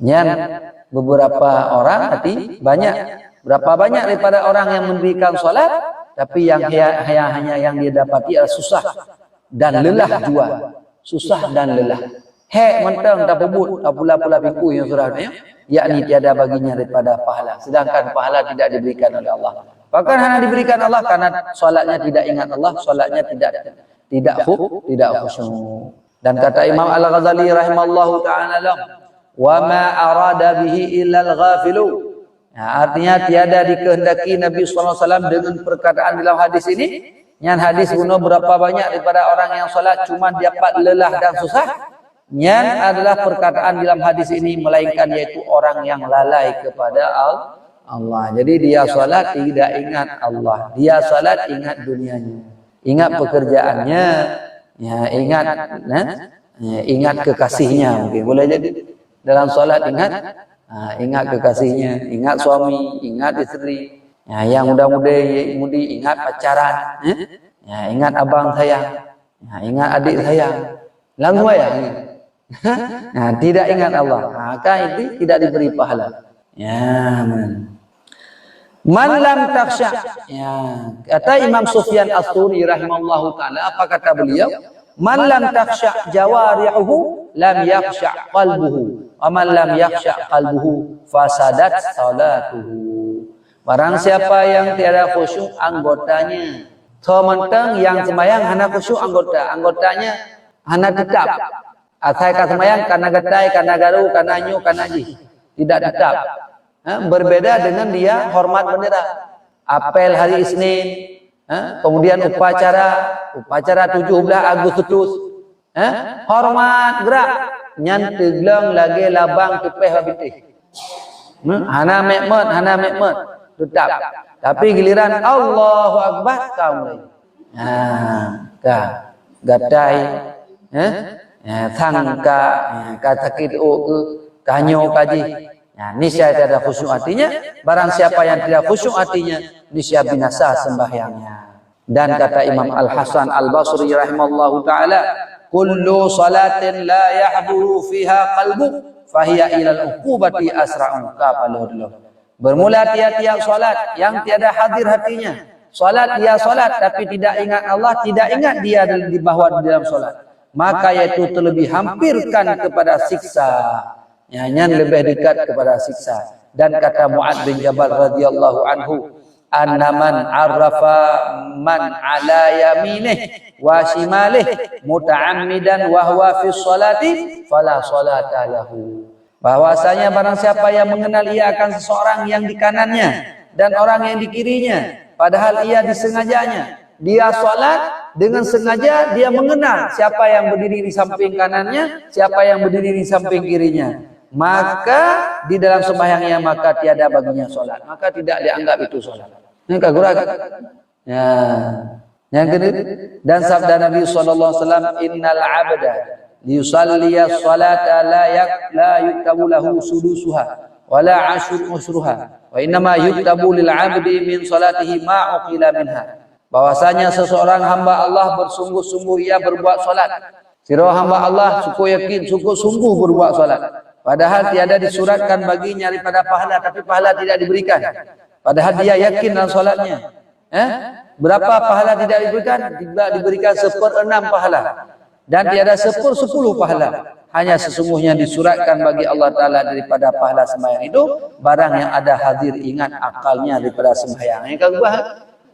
Nyan beberapa orang hati banyak. Berapa banyak daripada orang yang mendirikan solat, tapi yang hanya yang dia dapati adalah susah dan lelah jua. Susah dan lelah. Mentang tak bebut, tak pula-pula piku yang surahnya, yakni tiada baginya daripada pahala. Sedangkan pahala tidak diberikan oleh Allah. Bahkan hanya diberikan Allah karena solatnya tidak ingat Allah, solatnya tidak khusyuk. Dan kata Imam Al-Ghazali rahimallahu ta'ala, wa ma arada bihi illa al-ghafilu. Artinya tiada dikehendaki Nabi SAW dengan perkataan dalam hadis ini. Yang hadis guna berapa banyak daripada orang yang solat cuma dapat lelah dan susah. Yang adalah perkataan dalam hadis ini melainkan yaitu orang yang lalai kepada Allah. Jadi dia solat tidak ingat Allah. Dia solat ingat dunianya, ingat pekerjaannya, ingat kekasihnya. Mungkin boleh jadi dalam solat ingat kekasihnya, ingat suami, ingat istri. Yang muda-mudi ingat pacaran, ingat abang saya, ingat adik saya. Lagu ya, tidak ingat Allah, maka itu tidak diberi pahala. Man lam takhsha. Kata Imam Sufyan Ats-Tsauri rahimahullahu taala, apa kata beliau? Man lam takhsha jawarihuhu lam yakhsha qalbuhu. Wa man lam yakhsha qalbuhu fasadat salatuhu. Barang siapa yang tiada khusyuk anggotanya. Sementang yang sembahyang hana khusyuk anggotanya hana tetap. Atai kat semayang kana getai, kana garu, kana nyu, kana ji. Tidak tetap. Berbeda dengan dia hormat bendera. Apel hari Isnin, kemudian upacara 17 Agustus. Hormat gerak. Nyan teglong lagi labang tepeh habis. Hana mekmet tetap. Tapi giliran Allahu Akbar kau mulai. Gatai, sangka, sakit ke, kanyo kaji. Niscaya tidak khusyuk hatinya. Barang siapa yang tidak khusyuk hatinya, niscaya binasa sembahyangnya. Dan kata Imam Al-Hasan Al-Basri rahimallahu taala, kullu salatin la yahduru fiha qalbu fahiya ilal uqubati asra'u. Bermula tiap-tiap salat yang tiada hadir hatinya. Salat dia salat tapi tidak ingat Allah, tidak ingat dia di bahwa di dalam salat, maka yaitu terlebih hampirkan kepada siksa. Yang lebih dekat kepada siksa. Dan kata Mu'adz bin Jabal radhiyallahu anhu, annaman arrafa man ala yaminih wa shimalih muta'ammidan wa huwa fi sholati fala sholata lahu. Bahwasanya barang siapa yang mengenal ia akan seseorang yang di kanannya dan orang yang di kirinya, padahal ia disengajanya, dia salat dengan sengaja, dia mengenal siapa yang berdiri di samping kanannya, siapa yang berdiri di samping kirinya, maka di dalam sembahyangnya maka tiada baginya salat, maka tidak dianggap itu salat. Ini kagurag. Ya. Yang kedua, dan sabda Nabi sallallahu alaihi wasallam, innal 'abda liyusalliya salata la yuktabu lahu sudusuha wala ashruha wa innama yuktabu lil 'abdi min salatihi ma uqila minha. Bahwasanya seseorang hamba Allah bersungguh-sungguh ia berbuat salat. Sira hamba Allah suku yakin, suku sungguh berbuat salat. Padahal tiada disuratkan baginya daripada pahala, tapi pahala tidak diberikan. Padahal dia yakin dalam solatnya. Berapa pahala tidak diberikan? Tidak diberikan 1/6 pahala. Dan tiada 1/10 pahala. Hanya sesungguhnya disuratkan bagi Allah Ta'ala daripada pahala sembahyang itu barang yang ada hadir ingat akalnya daripada sembahyang.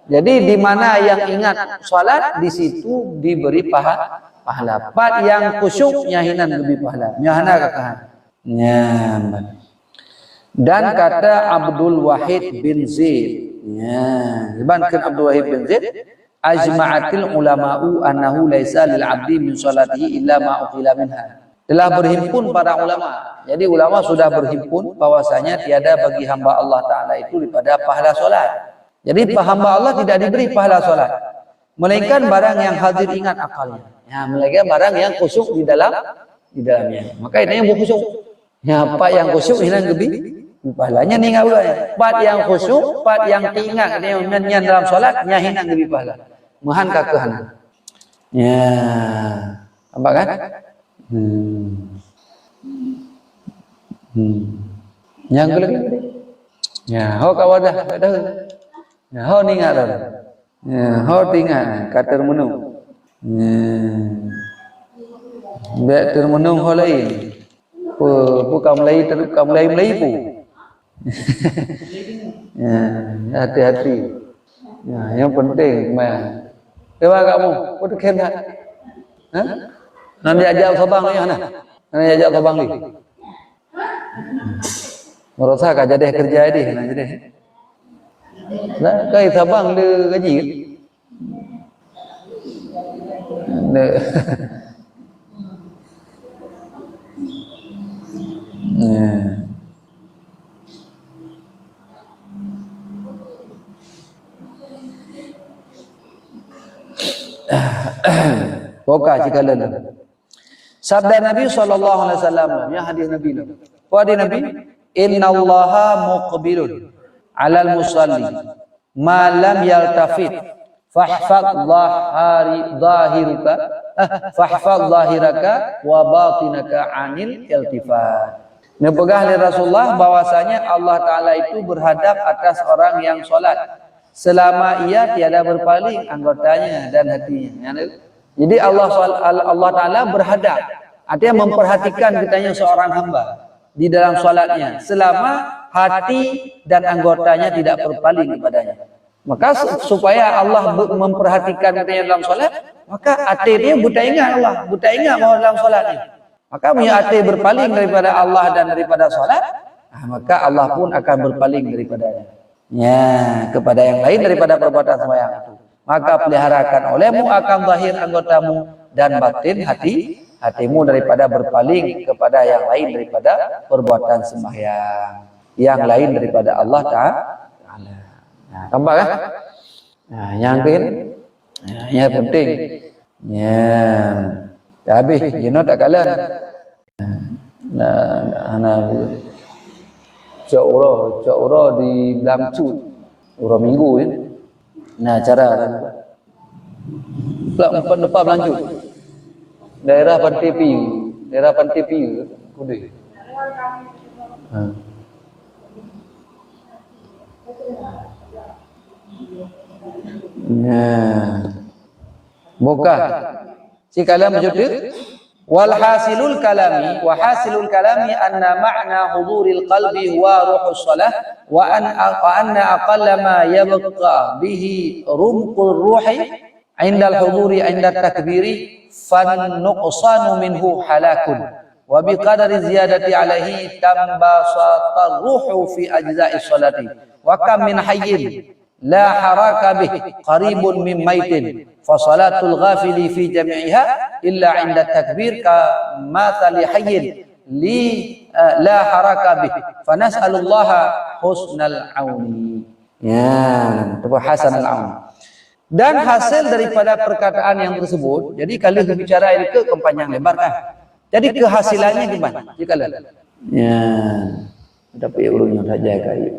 Jadi di mana yang ingat solat, di situ diberi pahala. Pat yang khusyuk nyahinan lebih pahala. Nyahana kakahan. Nyaman. Dan kata Abdul Wahid bin Zaid, dibankan Abdul Wahid bin Zaid, ajma'atil ulama'u annahu laisa lil 'abdi min salatihi illa ma uqila minha. Telah berhimpun para ulama. Jadi ulama sudah berhimpun bahwasanya tiada bagi hamba Allah Ta'ala itu daripada pahala solat. Jadi hamba Allah tidak diberi pahala solat, melainkan barang yang hadir ingat akalnya. Melainkan barang yang khusyuk di dalamnya. Maka itu yang khusyuk. Apa yang khusyuk hilang lebih pahalanya ni ngau ya. Part yang khusyuk, part yang ingat dia menyan dalam solat nya hilang lebih pahala. Mahan kakahan. Ya. Nampak kan? Yang lagi. Ya, ho kawadah, dah. Ya, ho ni ngat dah. Ya, ho tinggal kata menung. Biar termenung ho lain. Kaum lain pu. Ya, hati-hati. Ya, yang penting mah. Coba kamu, putus kena. Nanti ajak sabang ni ana. Nanti ajak sabang ni. Merasa ka jadi kerja di, nanti deh. Nah, kai sabang le gaji. Poka cikalan. Sabda Nabi sallallahu alaihi wasallam, ya hadis Nabi. Hadis Nabi, innallaha muqbilun 'alal musalli ma lam yaltafit fahfaz zahiraka wa batinaka 'anil iltifat. Nepegah oleh Rasulullah bahwasanya Allah Ta'ala itu berhadap atas orang yang solat selama ia tiada berpaling anggotanya dan hatinya. Jadi Allah Ta'ala berhadap, artinya memperhatikan kitanya seorang hamba di dalam solatnya selama hati dan anggotanya tidak berpaling kepadanya. Maka supaya Allah memperhatikan kitanya dalam solat, maka hati dia buta ingat Allah, buta ingat bahwa dalam solatnya. Maka punya hati berpaling daripada Allah dan daripada salat, maka Allah pun akan berpaling daripadanya. Ya, kepada yang lain daripada perbuatan sembahyang itu. Maka peliharakan olehmu akan zahir anggotamu dan batin hatimu daripada berpaling kepada yang lain daripada perbuatan sembahyang, yang lain daripada Allah Ta'ala. Nah, nampak kan? Nah, yang lain, yang penting. Ya, habis, tak kalah. Nah, cak urah di Blamcut, urah minggu kan. Nah, cara empat depan lanjut. Daerah Pantai Piu, Kudus. Buka. Si kalam judul wal hasilul kalami anna ma'na huduril qalbi huwa ruhus salah wa anna aqalla ma yabqa bihi rumqur ruhi inda al-huduri inda takbiri fan nuqsanu minhu halakun wa biqadari ziyadati alaihi tambasata ruhu fi ajza'i salati wa kam min hayyin la haraka bih qaribun min maitin fa salatul ghafili fi jami'iha illa 'inda takbir ka mathali hayyin li la haraka bih fa nas'alullaha husnal auni. Ya, itu hasanal aun. Dan hasil daripada perkataan yang tersebut, jadi kalau berbicara itu kepanjang lebar kan. Jadi kehasilannya gimana? Jika ya, tapi urungnya saja kayu.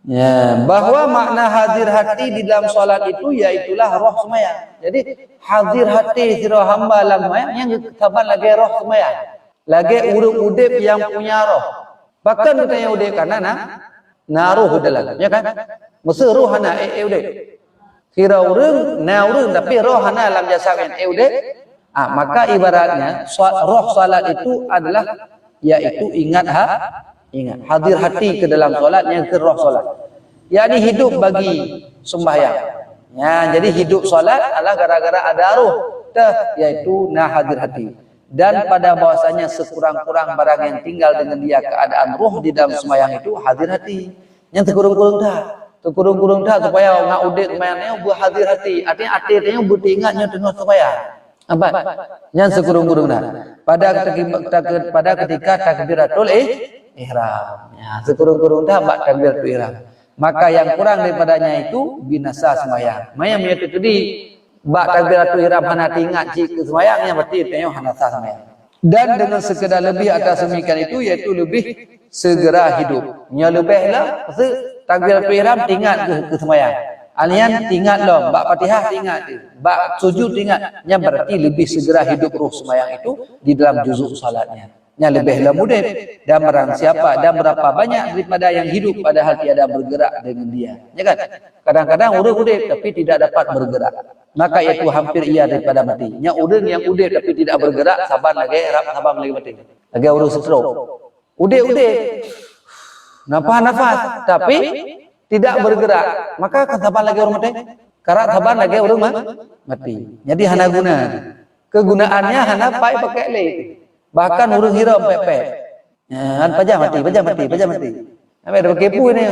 Ya, bahwa makna hadir hati di dalam salat itu yaitulah roh sembahyang. Jadi hadir hati sira hamba dalam sembahyang yang taban lagi roh sembahyang. Lagi urip udip yang punya roh. Bahkan kita yang udip karena naruh dalam, ya kan? Mesti roh hana udip. Kira urang na urang tapi roh hana dalam jasad udip. Maka ibaratnya roh salat itu adalah yaitu ingat hadir hati ke dalam solat yang ke roh solat. Yani hidup bagi sembahyang. Ya, jadi hidup solat adalah gara-gara ada roh, yaitu hadir hati. Dan pada bahwasanya sekurang-kurang barang yang tinggal dengan dia keadaan roh di dalam sembahyang itu hadir hati. Yang terkurung-kurung dah supaya ngak udit sembahyangnya buat hadir hati. Artinya hati-hatinya buat ingatnya tengah sembahyang. Apa? Yang sekurung-kurung dah. Pada ketika takbiratul ihram. Ya, sekurung-kurung dah bak takbiratul ihram. Maka yang kurang daripadanya itu binasa sembahyang. Maya itu tadi bak takbiratul ihram hana ingat ke sembahyangnya berarti tengok hana sah sembahyang. Dan dengan sekedar lebih atas demikian itu yaitu lebih segera hidup. Nya lebihlah takbiratul ihram ingat ke sembahyang. Alian ingat loh, bak Fatihah ingat, bak sujud ingat. Nya berarti lebih segera hidup ruh sembahyang itu di dalam juzuk salatnya. Yang lebih lemudep dan barang siapa dan berapa banyak daripada yang hidup padahal tiada bergerak dengan dia. Ya kan? Kadang-kadang orang udip tapi tidak dapat bergerak. Maka itu hampir ia daripada mati. Yang orang yang udip tapi tidak bergerak sabar lagi mati. Lagi urus stroke. Udip. Nafas tapi tidak bergerak. Maka kan sabar lagi orang mati. Karena sabar lagi orang mati. Jadi hana guna. Kegunaannya hana pakai leh. Bahkan urung hira pepek. Ya, pajak mati. Apa ada kepu ini?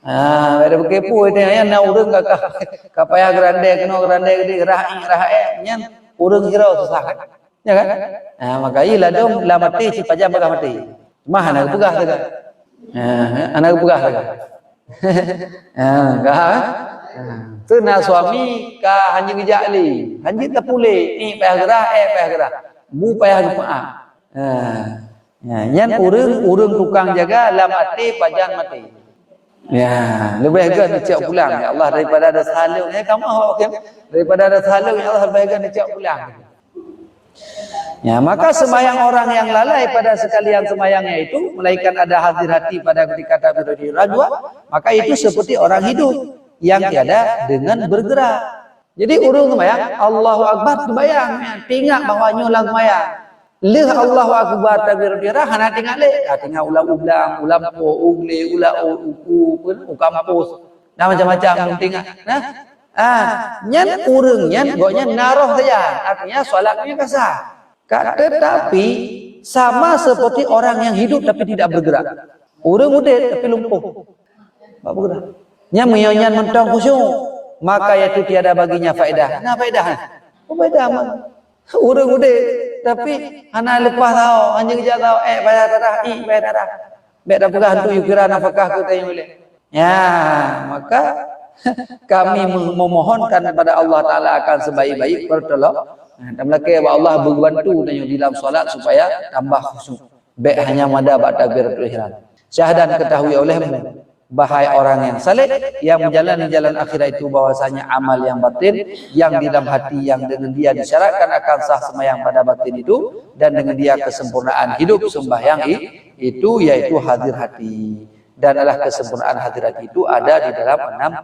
Ada kepu ini aya na urung ka payah grande gede rahae nyan urung hira susah. Ya kan? Maka ilah dong la mati si pajak bakal mati. Mah anak bugah saja. Anak bugah saja. Tu na suami ka hanji bijali. Hanji tak pulih ni payah gerah. Bu payah jemaah. Yang urung tukang jaga la mati pajan mati. Ya, lebih baik dicak pulang ya Allah daripada ada salung. Ya kamu okey. Daripada ada salung ya Allah lebih baik dicak pulang. Ya, maka sembahyang orang yang lalai pada sekalian sembahyangnya itu melainkan ada hadir hati pada ketika takbiratul ihram, maka itu seperti orang hidup yang tiada dengan bergerak. Jadi urung sembahyang Allahu Akbar sembahyang, tinggal bahawanya ulang sembahyang. Leh Allahu Akbar takbir hana tinggal tinggal ulang-ulang, ulang po, ugle, ulang uku kampus. Nah macam-macam belum tinggal. Nah, nyan urung nyan goknya naroh saja. Artinya solatnya kasar. Tetapi sama seperti orang yang hidup tapi tidak bergerak. Urung udet tapi lumpuh. Tak bergerak. Nya menyanyian mentang khusyuk, maka itu tiada baginya faedah. Nah faedah. Apa faedah amal? Urung udet tapi hana lepas tahu, hanya kerja tahu bayar darah, bayar darah. Baik dah pegang tu kira nafkah ke tanya boleh. Ya, maka kami memohonkan kepada Allah Taala akan sebaik-baik pertolongan. Dan melaka Allah berbantu tanya di dalam solat supaya tambah khusyuk. Baik hanya mada ba'da takbiratul ihram. Syahadan ketahui olehmu, bahai orang yang saleh yang menjalani jalan akhirat itu bahwasanya amal yang batin yang di dalam hati yang dengan dia disyaratkan akan sah sembahyang pada batin itu, dan dengan dia kesempurnaan hidup sembahyang itu yaitu hadir hati. Dan adalah kesempurnaan hadir hati itu ada di dalam 6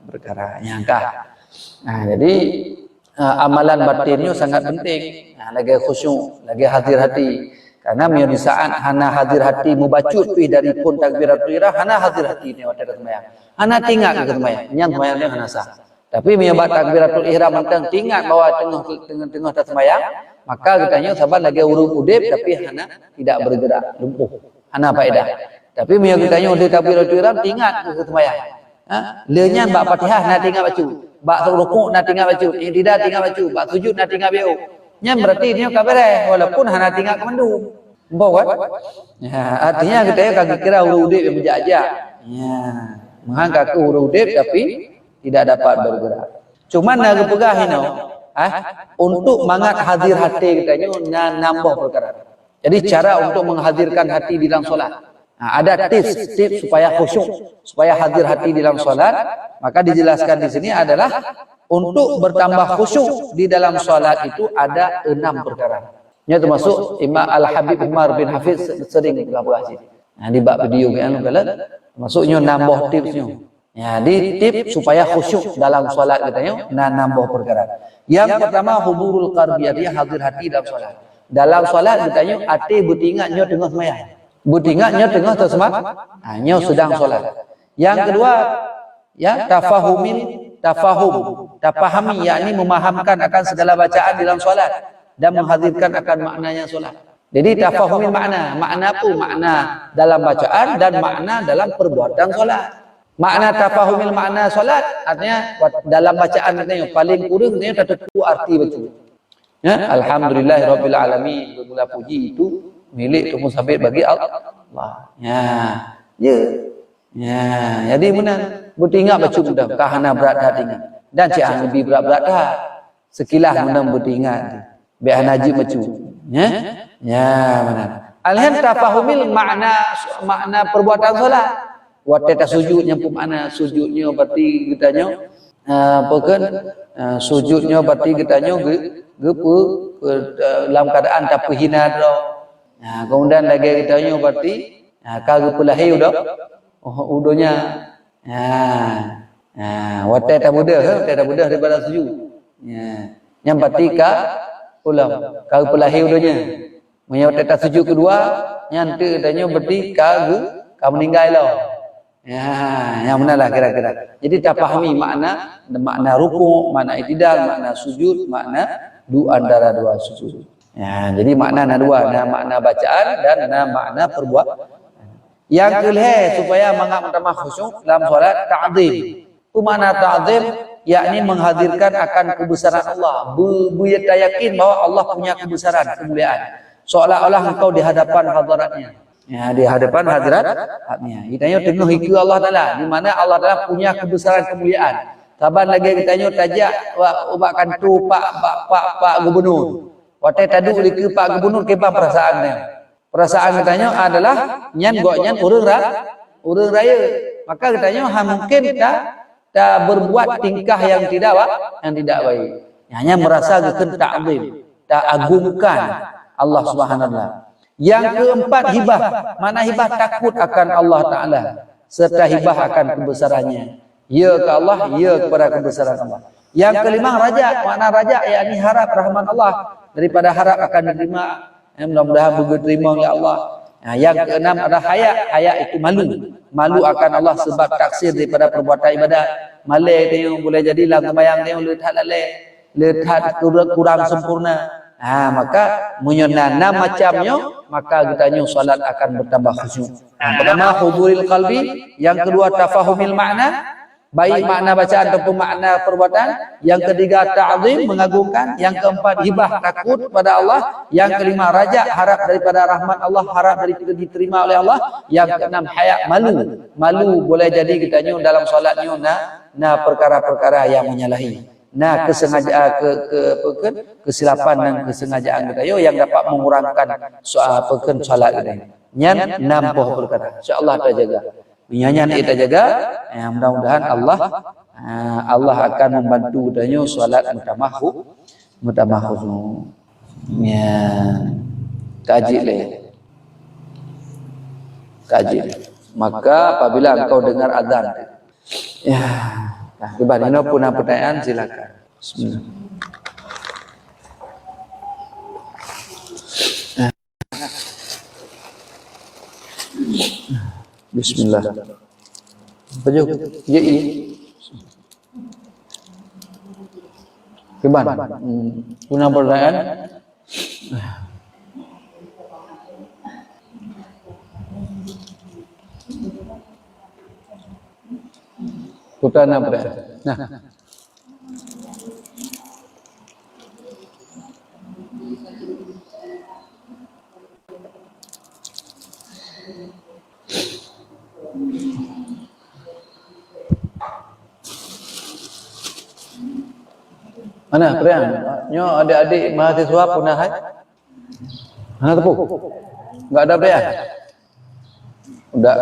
perkara. Nyangka. Nah, jadi amalan batinnya sangat penting. Nah, lagi khusyuk, lagi hadir hati. Karena mio di saat hana hadir hati mubacut pi dari pun takbiratul ihram hana hadir hati ni waktu sembahyang. Hana tinggal ke sembahyang, nyang sembahyang dia hana sah. Tapi mio bat takbiratul ihram mentang tinggal bawa tengah sembahyang, maka katanya sabar lagi urung udip tapi hana tidak bergerak, lumpuh. Hana faedah. Tapi mio katanya udip takbiratul ihram tinggal ke sembahyang. Leunyan bak Fatihah na tinggal baca, bak rukuk na tinggal baca, tidak tinggal baca, bak sujud na tinggal biau. Nya berarti dia kabar walaupun hana tinggal kemandu. Mbok kan? Ya, artinya kita kaki kira huruf udip yang berjajak. Ya, mengangkat ke huruf udip tapi tidak dapat bergerak. Cuman nak pegah ini, untuk mangat hadir hati katanya nambah perkara. Jadi cara untuk menghadirkan hati di dalam solat. Ada tips supaya khusyuk, supaya hadir hati di dalam solat. Maka dijelaskan di sini adalah untuk bertambah khusyuk di dalam solat itu ada 6 perkara. Ini termasuk Imam Al-Habib Umar bin Hafiz sering berbuat sini. Nah, di bab video kan kalau maksudnya nambah tipsnya. Ya, di tips supaya khusyuk dalam solat katanya nambah perkara. Yang pertama hudurul qalbi, dia hadir hati dalam solat. Dalam solat katanya hati bertingaknya tengah sembahyang. Bertingaknya tengah tersembah, hanya sedang solat. Yang kedua, ya tafahumi, yakni memahamkan akan segala bacaan dalam solat dan menghadirkan akan maknanya solat. Jadi tafahumi makna apa? Makna dalam bacaan dan makna dalam perbuatan solat. Makna tafahumil makna solat artinya dalam bacaan katanya paling kurang katanya tertentu arti betul. Ya, alhamdulillahirabbil alamin, segala puji itu milik tuhan sabit bagi Allah. Ya, jadi benar bertinggal baca mudah kahana berat hati dan cak lebih berat dah. Sekilas menang bertinggal. Biar haji baca. Ya, benar. Alhan tafahumil makna perbuatan solat. Waktu sujudnya pun makna sujudnya berarti kitanya sujudnya berarti kitanya dalam keadaan tak hina dah. Nah, kemudian lagi kitanya berarti kagak pelahi udonya. Waktu tak mudah daripada sujud. Yang berarti ulang kagak pelahi udonya. Menyawat tak sujud kedua, yang katanya berarti kagak meninggal lah. Ya, yang benar lah kira-kira. Jadi tak pahami makna rukuk, makna i'tidal, makna sujud, makna antara dua sujud. Ya, jadi makna dua, makna bacaan dan makna perbuatan. Yang kelih supaya mengamalkan khusyuk dalam solat ta'zim. Itu makna ta'zim yakni menghadirkan akan kebesaran Allah. Kita yakin bahwa Allah punya kebesaran, kemuliaan. Seolah-olah engkau di hadapan hadiratnya. Ya, di hadapan hadiratnya. Kitanya tengah hikmah Allah Taala, di mana Allah Taala punya kebesaran kemuliaan. Saban lagi kitanya tajak ubakan tu Pak Gubernur. Waktu tadu di Pak Gubernur ke perasaannya. Perasaan katanya adalah nyan urang raya. Maka katanya mungkin tak berbuat tingkah yang tidak baik. Hanya merasa geken ta'zim, tak agungkan Allah Subhanahu wa taala. Yang keempat hibah. Mana hibah? Takut akan Allah Ta'ala serta hibah akan kebesarannya. Ya ke Allah, ya kepada kebesaran Allah. Yang kelima raja, makna raja yakni harap rahmat Allah, daripada harap akan diterima, mudah-mudahan begitu terima oleh Allah. Yang keenam ada haya itu malu akan Allah sebab taksir daripada perbuatan ibadat. Malai tengok boleh jadi dalam sembahyang tengok lihat kurang sempurna. Maka menyenang macamnya, maka kitanya salat akan bertambah khusyuk. Yang pertama huduril qalbi, yang kedua tafahumil makna, baik makna bacaan ataupun makna perbuatan. Yang ketiga ta'zim, mengagungkan. Yang keempat hibah, takut pada Allah. Yang kelima raja, harap daripada rahmat Allah, harap daripada diterima oleh Allah. Yang keenam haya, malu boleh jadi kitanya dalam solatnya perkara-perkara yang menyalahi. Kesilapan dan kesengajaan kita yang dapat mengurangkan solat kita. Nyan 60 perkara. Insya-Allah kita jaga. Nyanyian kita jaga, mudah-mudahan Allah akan membantu kita solat mutamah khusyuk. Ya. Kaji. Maka apabila engkau dengar azan, ya, coba ini punya pertanyaan silakan. Bismillah. Baju, ya ini. Kiban, punya pertanyaan. Putana pertanyaan. Nah. Mana pertanyaan? Nyo adik-adik mahasiswa punah hai? Mana tepuk? Enggak ada pertanyaan? Udah.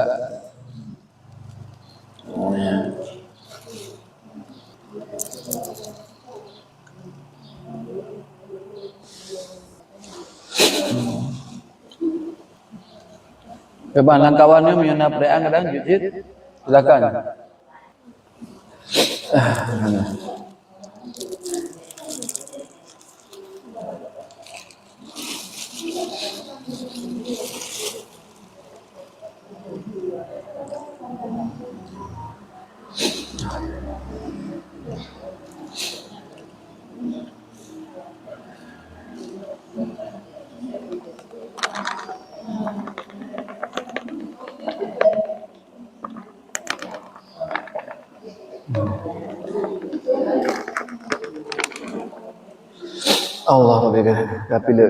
Kebanan kawannya menyana pertanyaan kadang jujur. Silakan. Allah bega kapila.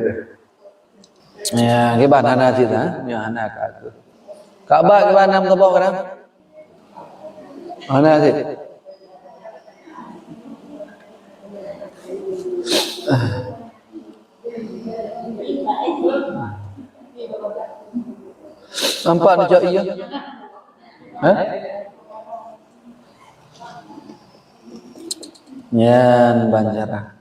Ya, gimana cerita? Ya anak aku. Kaabah gimana mengapa kan? Mana sih? Nampak ni cak iya? Hah? Nyan Banjarah.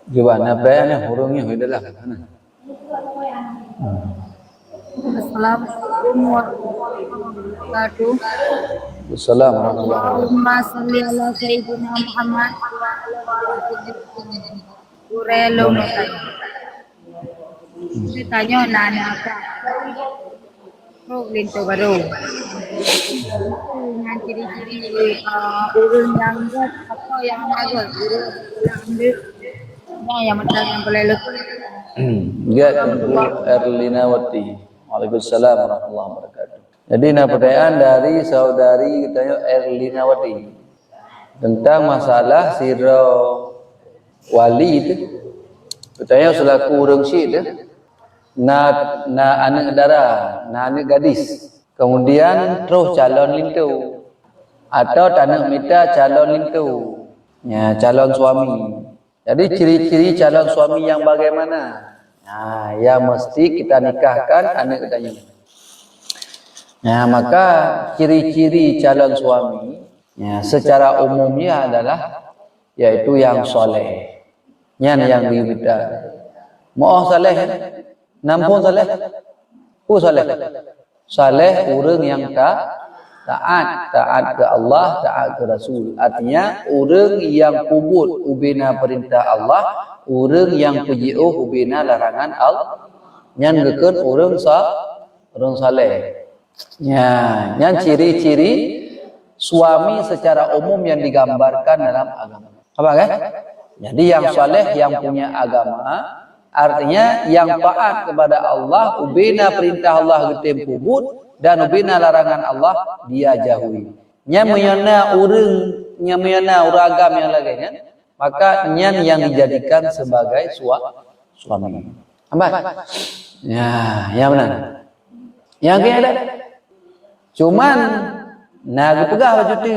Gimana bayarnya hurungnya dalam mana? Assalamualaikum warahmatullahi wabarakatuh. Assalamualaikum warahmatullahi Allahumma sholli ala sayyidina Muhammad wa ala Urelo Ditanya nana apa? Linto baru. Dengan ciri-ciri urun yang berat atau yang agak urun yang macam yang kelelep. Ya, Erlinawati. Waalaikumsalam warahmatullahi wabarakatuh. Jadi pertanyaan dari saudari katanya Erlinawati tentang masalah sira wali itu. Katanya selaku urang syed na anak dara, na anak gadis. Kemudian terus calon lintu atau tanah minta calon lintu. Ya, calon suami. Jadi ciri-ciri calon suami yang bagaimana? Nah, ya mesti kita nikahkan anak katanya. Nah, maka ciri-ciri calon suami ya, secara umumnya adalah yaitu yang soleh. Nyan yang diminta. Mau soleh, nampun soleh, soleh. Soleh orang yang taat ke Allah, taat ke Rasul. Artinya orang yang kubut ubina perintah Allah, orang yang pejiuh ubina larangan Allah. Nyan gekun orang saleh. Nyan ciri-ciri suami secara umum yang digambarkan dalam agama. Apa kan? Jadi yang saleh, yang punya agama, artinya yang taat kepada Allah, ubina perintah Allah getem kubut dan ubina larangan Allah dia jauhi. Nya menyana orang agama yang lainnya, maka nyan yang dijadikan sebagai suami. Apa? Ya benar. Yang ada. Cuman nah pegah baju tu.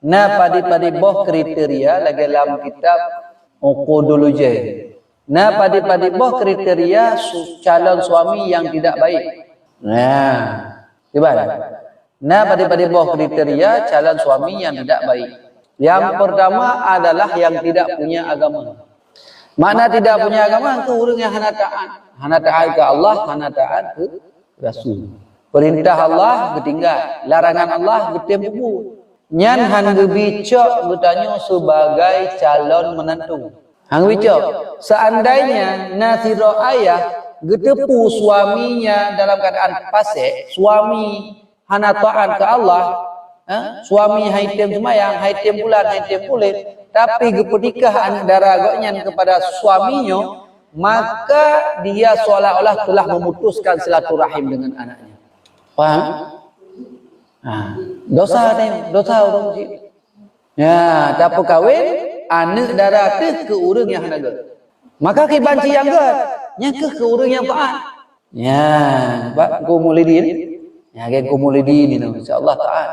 Nah padi boh kriteria lagi dalam kitab Uqudul. Nah padi boh kriteria calon suami yang tidak baik. Nah, tiba. Nah padi boh kriteria calon suami yang tidak baik. Yang pertama adalah yang tidak punya agama. Mana tidak punya agama itu orang yang hana taat ke Allah, hana taat ke Rasul. Perintah Allah ketinggal, larangan Allah getem puput. Nyan hang gebicok bertanya sebagai calon menantu. Hang bicok, seandainya nasiro ayah getepu suaminya dalam keadaan fasik, suami hana taat ke Allah, suami haitem semayang, haitem bulan, haitem kulit, tapi kepernikah antara agaknya kepada suaminya, maka dia seolah-olah telah memutuskan silaturahim dengan anaknya. Paham? Dosa orang cik. Ya, tak kawin anak darah tu ke orang yang hanaga. Maka ke banci yang nya ke orang yang taat. Ya, pak kumulidin. Ya, ke kumulidin ni insyaallah taat.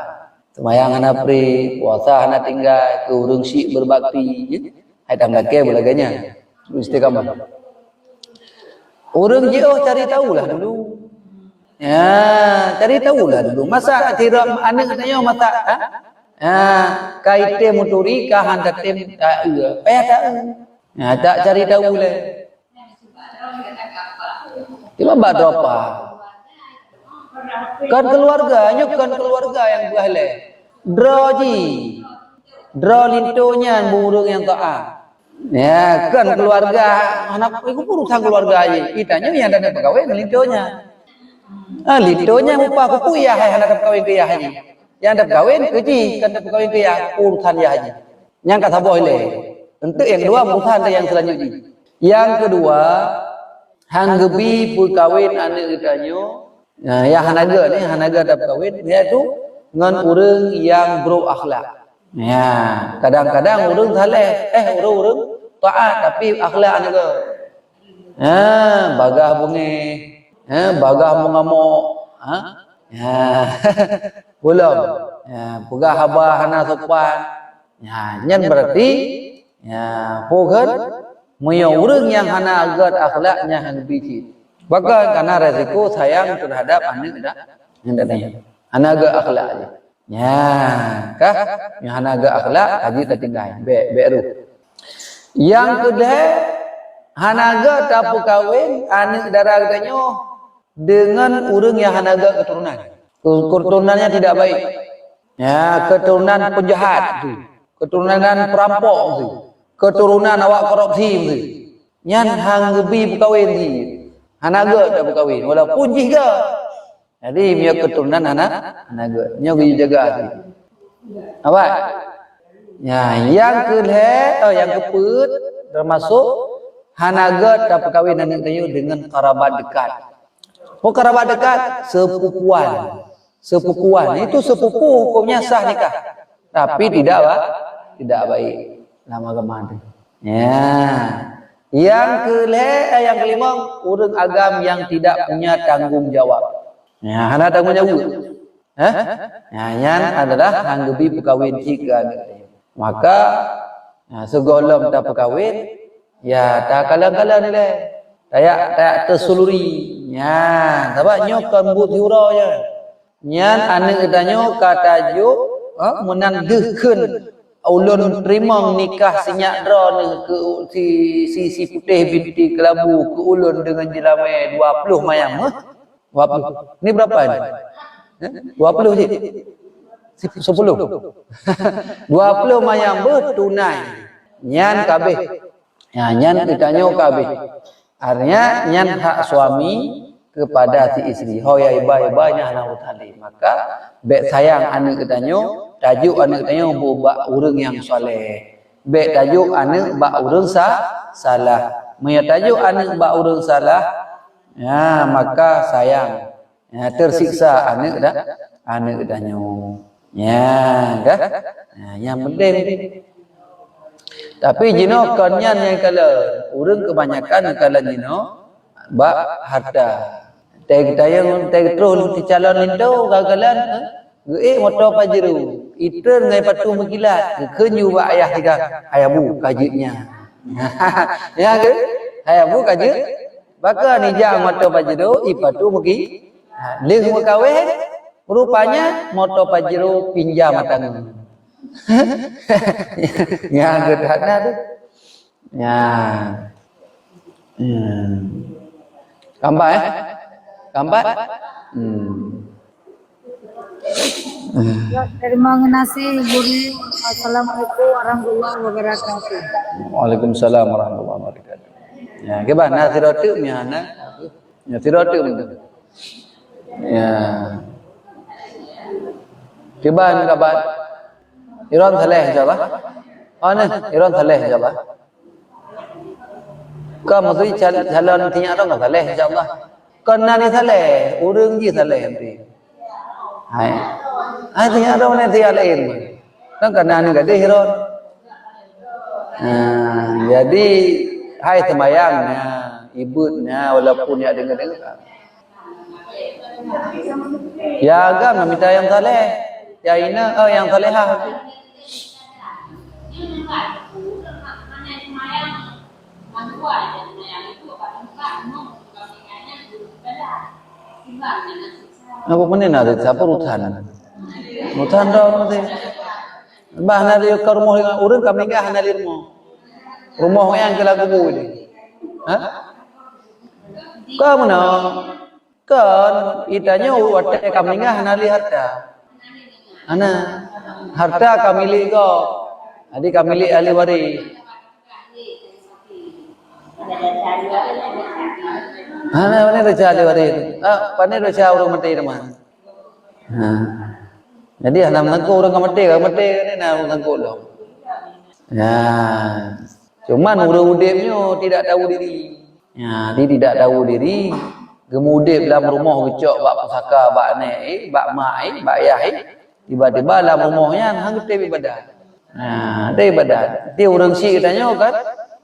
Semayang anak pri, puasa anak tinggal, ke urung syik berbakti. Hai tam laki belaganya. Istiqamah. Urung jauh cari tahulah dulu. Ya, cari tahulah dulu. Masa tiram anak katanya mata kaite muturi kahan tatem tak payah tak. Ya, tak cari tahulah. Tiba berapa? Kan keluarga yang boleh. Draw lintonya burung yang taat. Ya, kan keluarga anak itu urusan keluarga aja. Itanya yang ada pegawai lintonya. Lintonya mupa kuku ya anak pegawai ke ya haji. Yang ada pegawai keji kan pegawai ke ya urusan ya haji. Yang kata boleh. Untuk yang kedua urusan yang selanjutnya. Yang kedua hanggebi pegawai anak ditanya. Nah, yang hanaga dapat kawin yaitu dengan orang yang berakhlak. Ya, kadang-kadang orang saleh, orang taat tapi akhlak hanaga. Bagah bungi, bagah mengamuk, ya, belum. Ya, pegah abah hana sopan. Ya, nyen berarti ya, pokok moyo orang yang hana agat akhlaknya hanggebi. Bahkan karena resiko sayang terhadap anak hendaknya. Anak agak akhlak aja. Ya, kah? Yang anak agak akhlak haji tertinggal. Beru. Yang kedua, anak agak tak kawin anak darah katanya dengan orang yang anak agak keturunan. Keturunannya tidak baik. Ya, keturunan penjahat tu. Keturunan perampok tu. Keturunan awak korupsi tu. Nyan hang gebi kawin tu. Hanaga tak berkahwin walaupun jika. Jadi dia keturunan hanaga. Nya pergi jaga hati. Apa? Ya, yang kedua yang keput termasuk hanaga tak berkahwin anak tayu dengan kerabat dekat. Kerabat dekat sepupuan. Itu sepupu hukumnya sah nikah. Tapi tidak baik dalam agama itu. Ya. Yang kelima, orang agam yang tidak punya tanggung jawab. Ya, ada tanggung jawab. Ya, yang adalah hanggebi perkahwin jika. Maka segolong tak perkahwin, ya tak kalang-kalang nilai. Tak tersuluri. Ya, sebab nyo kambut huranya. Nyan anak katanya kata jo menandehkeun ulun terima nikah sinyak dra ni ke si putih binti kelabu ke ulun dengan jelamai 20 mayang 20. Ni berapa ni? 20 je. 10. 20 mayang bertunai. Nyan kabeh. Ya, nyan ditanya kabeh. Artinya nyan hak suami kepada si isteri. Hoya iba-ibanya Allah Ta'ala. Maka bek sayang anak ketanyo, tajuk anak ketanyo bak urang yang soleh. Bek tajuk anak bak urang salah. Maya tajuk anak bak urang salah, ya maka sayang. Ya, tersiksa anak dah. Anak ketanyo. Ya, dah. Ya, yang penting. Tapi jino konyan yang kala urang kebanyakan kala jino bak harta. Teg tayang teg terus di calon itu gagalan motor pajero iter ngai patu megilat kenyu ba ayah tiga ayabu kajitnya ya ke ayabu kajit baka ni jang motor pajero ipatu megi ling mekawe rupanya motor pajero pinjam matang ya gedana tu ya gambar Gambar? Terima kasih Guru. Assalamualaikum warahmatullahi wabarakatuh. Waalaikumsalam warahmatullahi wabarakatuh. Ya, gimana tiratu miana? Ya tiratu betul. Ya. Gimana kabar? Iran thaleh insyaallah. Ana Iran thaleh insyaallah. Kamu tu jalan tinya dong thaleh insyaallah. Kena ni saleh, urang je saleh nanti. Hai. Ai tiada orang nanti lain. Kan kena ni gade hiron. Jadi hai sembayangnya, ibunya walaupun ya dengar-dengar. Ya agam minta yang saleh. Ya ina yang salehah. Apa mana nak siapa rutan? Rutan dah nanti. Bah nanti ke rumah dengan orang kami nikah nanti rumah yang kelagu ini. Hah? Kau mana? Kan itanya waktu kami nikah nanti harta. Ana harta kami milik kau. Adik kami milik ahli waris. Mana reca ahli waris? Pane reca orang mati nama. Jadi anak nangku orang mati ni nak orang nangku loh. Ya, cuman orang udipnya tidak tahu diri. Ya, dia tidak tahu diri. Gemudip dalam rumah gecok bak pusaka, bak nek, bak mak, bak ayah. Tiba-tiba dalam rumahnya hang teh ibadah. Nah, teh ibadah. Dia orang si katanya kan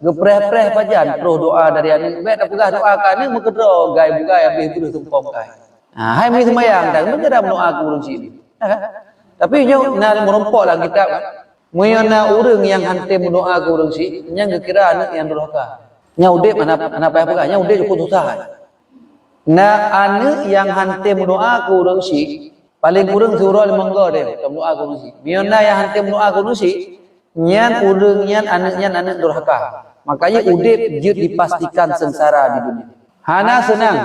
gepreh-preh pajan terus doa dari anak bet apakah doa kan ni mekedro gai bugai habis terus tumpang gai. Hai mi sembayang dah menjadi doa ku urang si. Tapi nyo nak merompok lah kitab kan. Muyana urang yang hante berdoa ku urang si nya kira anak yang durhaka. Nya udip anak apa nya udip cukup susah. Na anak yang hante berdoa ku urang si paling kurang surah 5 deh berdoa ku urang si. Muyana yang hante berdoa ku urang si nyan urang nyan anak durhaka. Makanya udip jut dipastikan sengsara di dunia. Hana senang.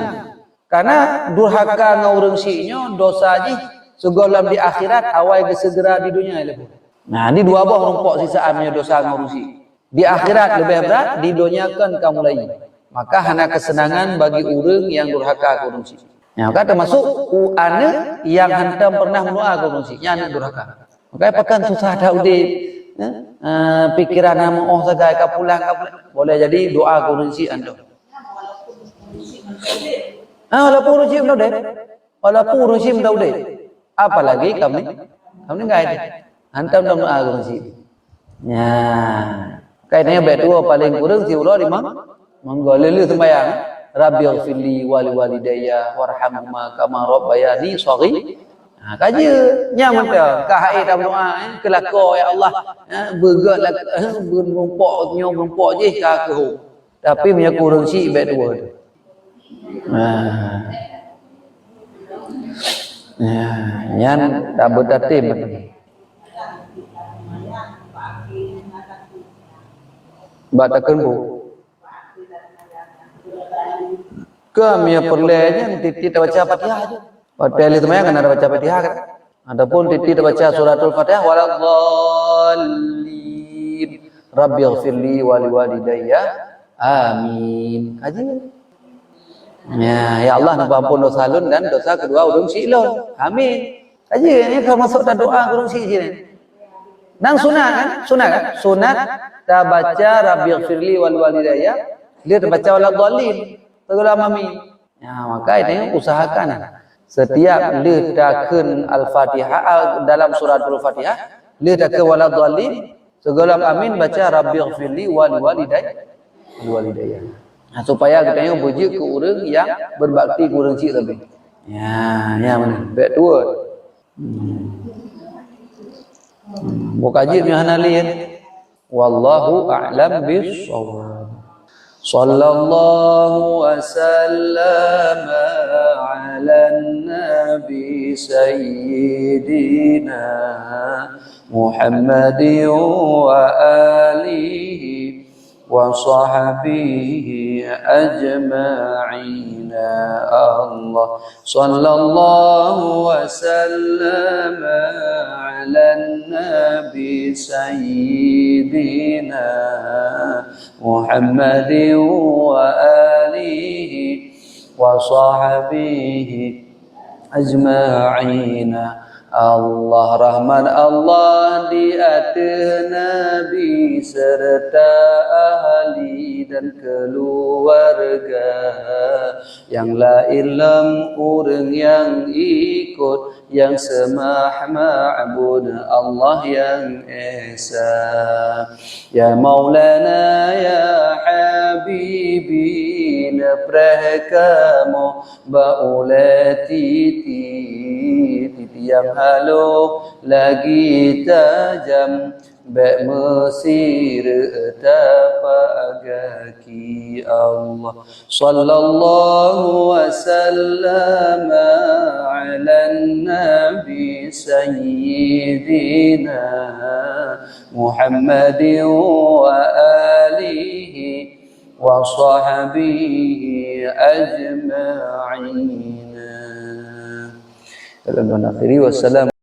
Karena durhaka ngaurang sinyo dosa je segolam di akhirat awal segera di dunia lebih. Nah, ini dua buah rumpok sisaannya dosa ngaurang si. Di akhirat lebih berat, di dunia kan kamu lagi. Maka hana kesenangan bagi urang yang durhaka ngaurang si. Nah, maka termasuk anak yang hantam pernah mendoa ngaurang si, anak durhaka. Makanya pakan susah dah udip. Pikiran nama sagai ka pulang boleh jadi doa kurunsi anda. Walaupun kurunsi dah deh. Walaupun kurunsi dah deh. Apalagi kami enggak ada. Hantam dalam doa kurunsi. Ya. Kaitnya betul paling kurang si ulah lima. Monggo lelu sembayang. Rabbighfirli wa liwalidayya warhamhuma kama rabbayani shaghir. Kaji nyaman dah kahai dalam doa kelakar ya Allah bergerak berumpok je ka ke tapi punya kurang si baik dua tu yan tak bertatib batakan bu. Kami perlenya titik baca Fatihah aja. Padahal itu kan ada baca Fatihah kan. Adapun titik baca suratul Fatihah waladhdallin. Rabbighfirli wa liwalidayya. Amin. Kaji. Ya Allah ampun dosa lun dan dosa kedua ulun si lun. Amin. Kaji ini termasuk doa ulun si ini. Nang sunat kan? Sunat ta baca Rabbighfirli wa liwalidayya. Dia baca waladhdallin. Tegulah mami. Ya, maka ini usahakan setiap letakkan Al-Fatihah dalam suratul Fatihah, letakkan waladhdallin, segala amin baca Rabbighfirli wa liwalidayya. Nah, supaya kita yang puji ke orang yang berbakti ke orang cik lebih. Ya mana? Baik dua. Mukajib yang hanalin. Wallahu a'lam bis-shawab. Sallallahu wasallam ala nabi sayyidina Muhammadin wa alihi wa sahbihi ajma'in. Allah sallallahu wasallam ala nabi sayyidina Muhammadin wa alihi wa sahbihi ajma'in. Allah Rahman Allah di atas Nabi serta ahli dan keluarga yang la ilm orang yang ikut yang semah ma'bud Allah yang esa. Ya Maulana ya Habibi naprah kamu baulati yang halo lagi tajam bak mesir tapagaki. Allah sallallahu wasallam ala nabi sayyidina Muhammadin wa alihi wa sahbihi ajma'in. Wassalamu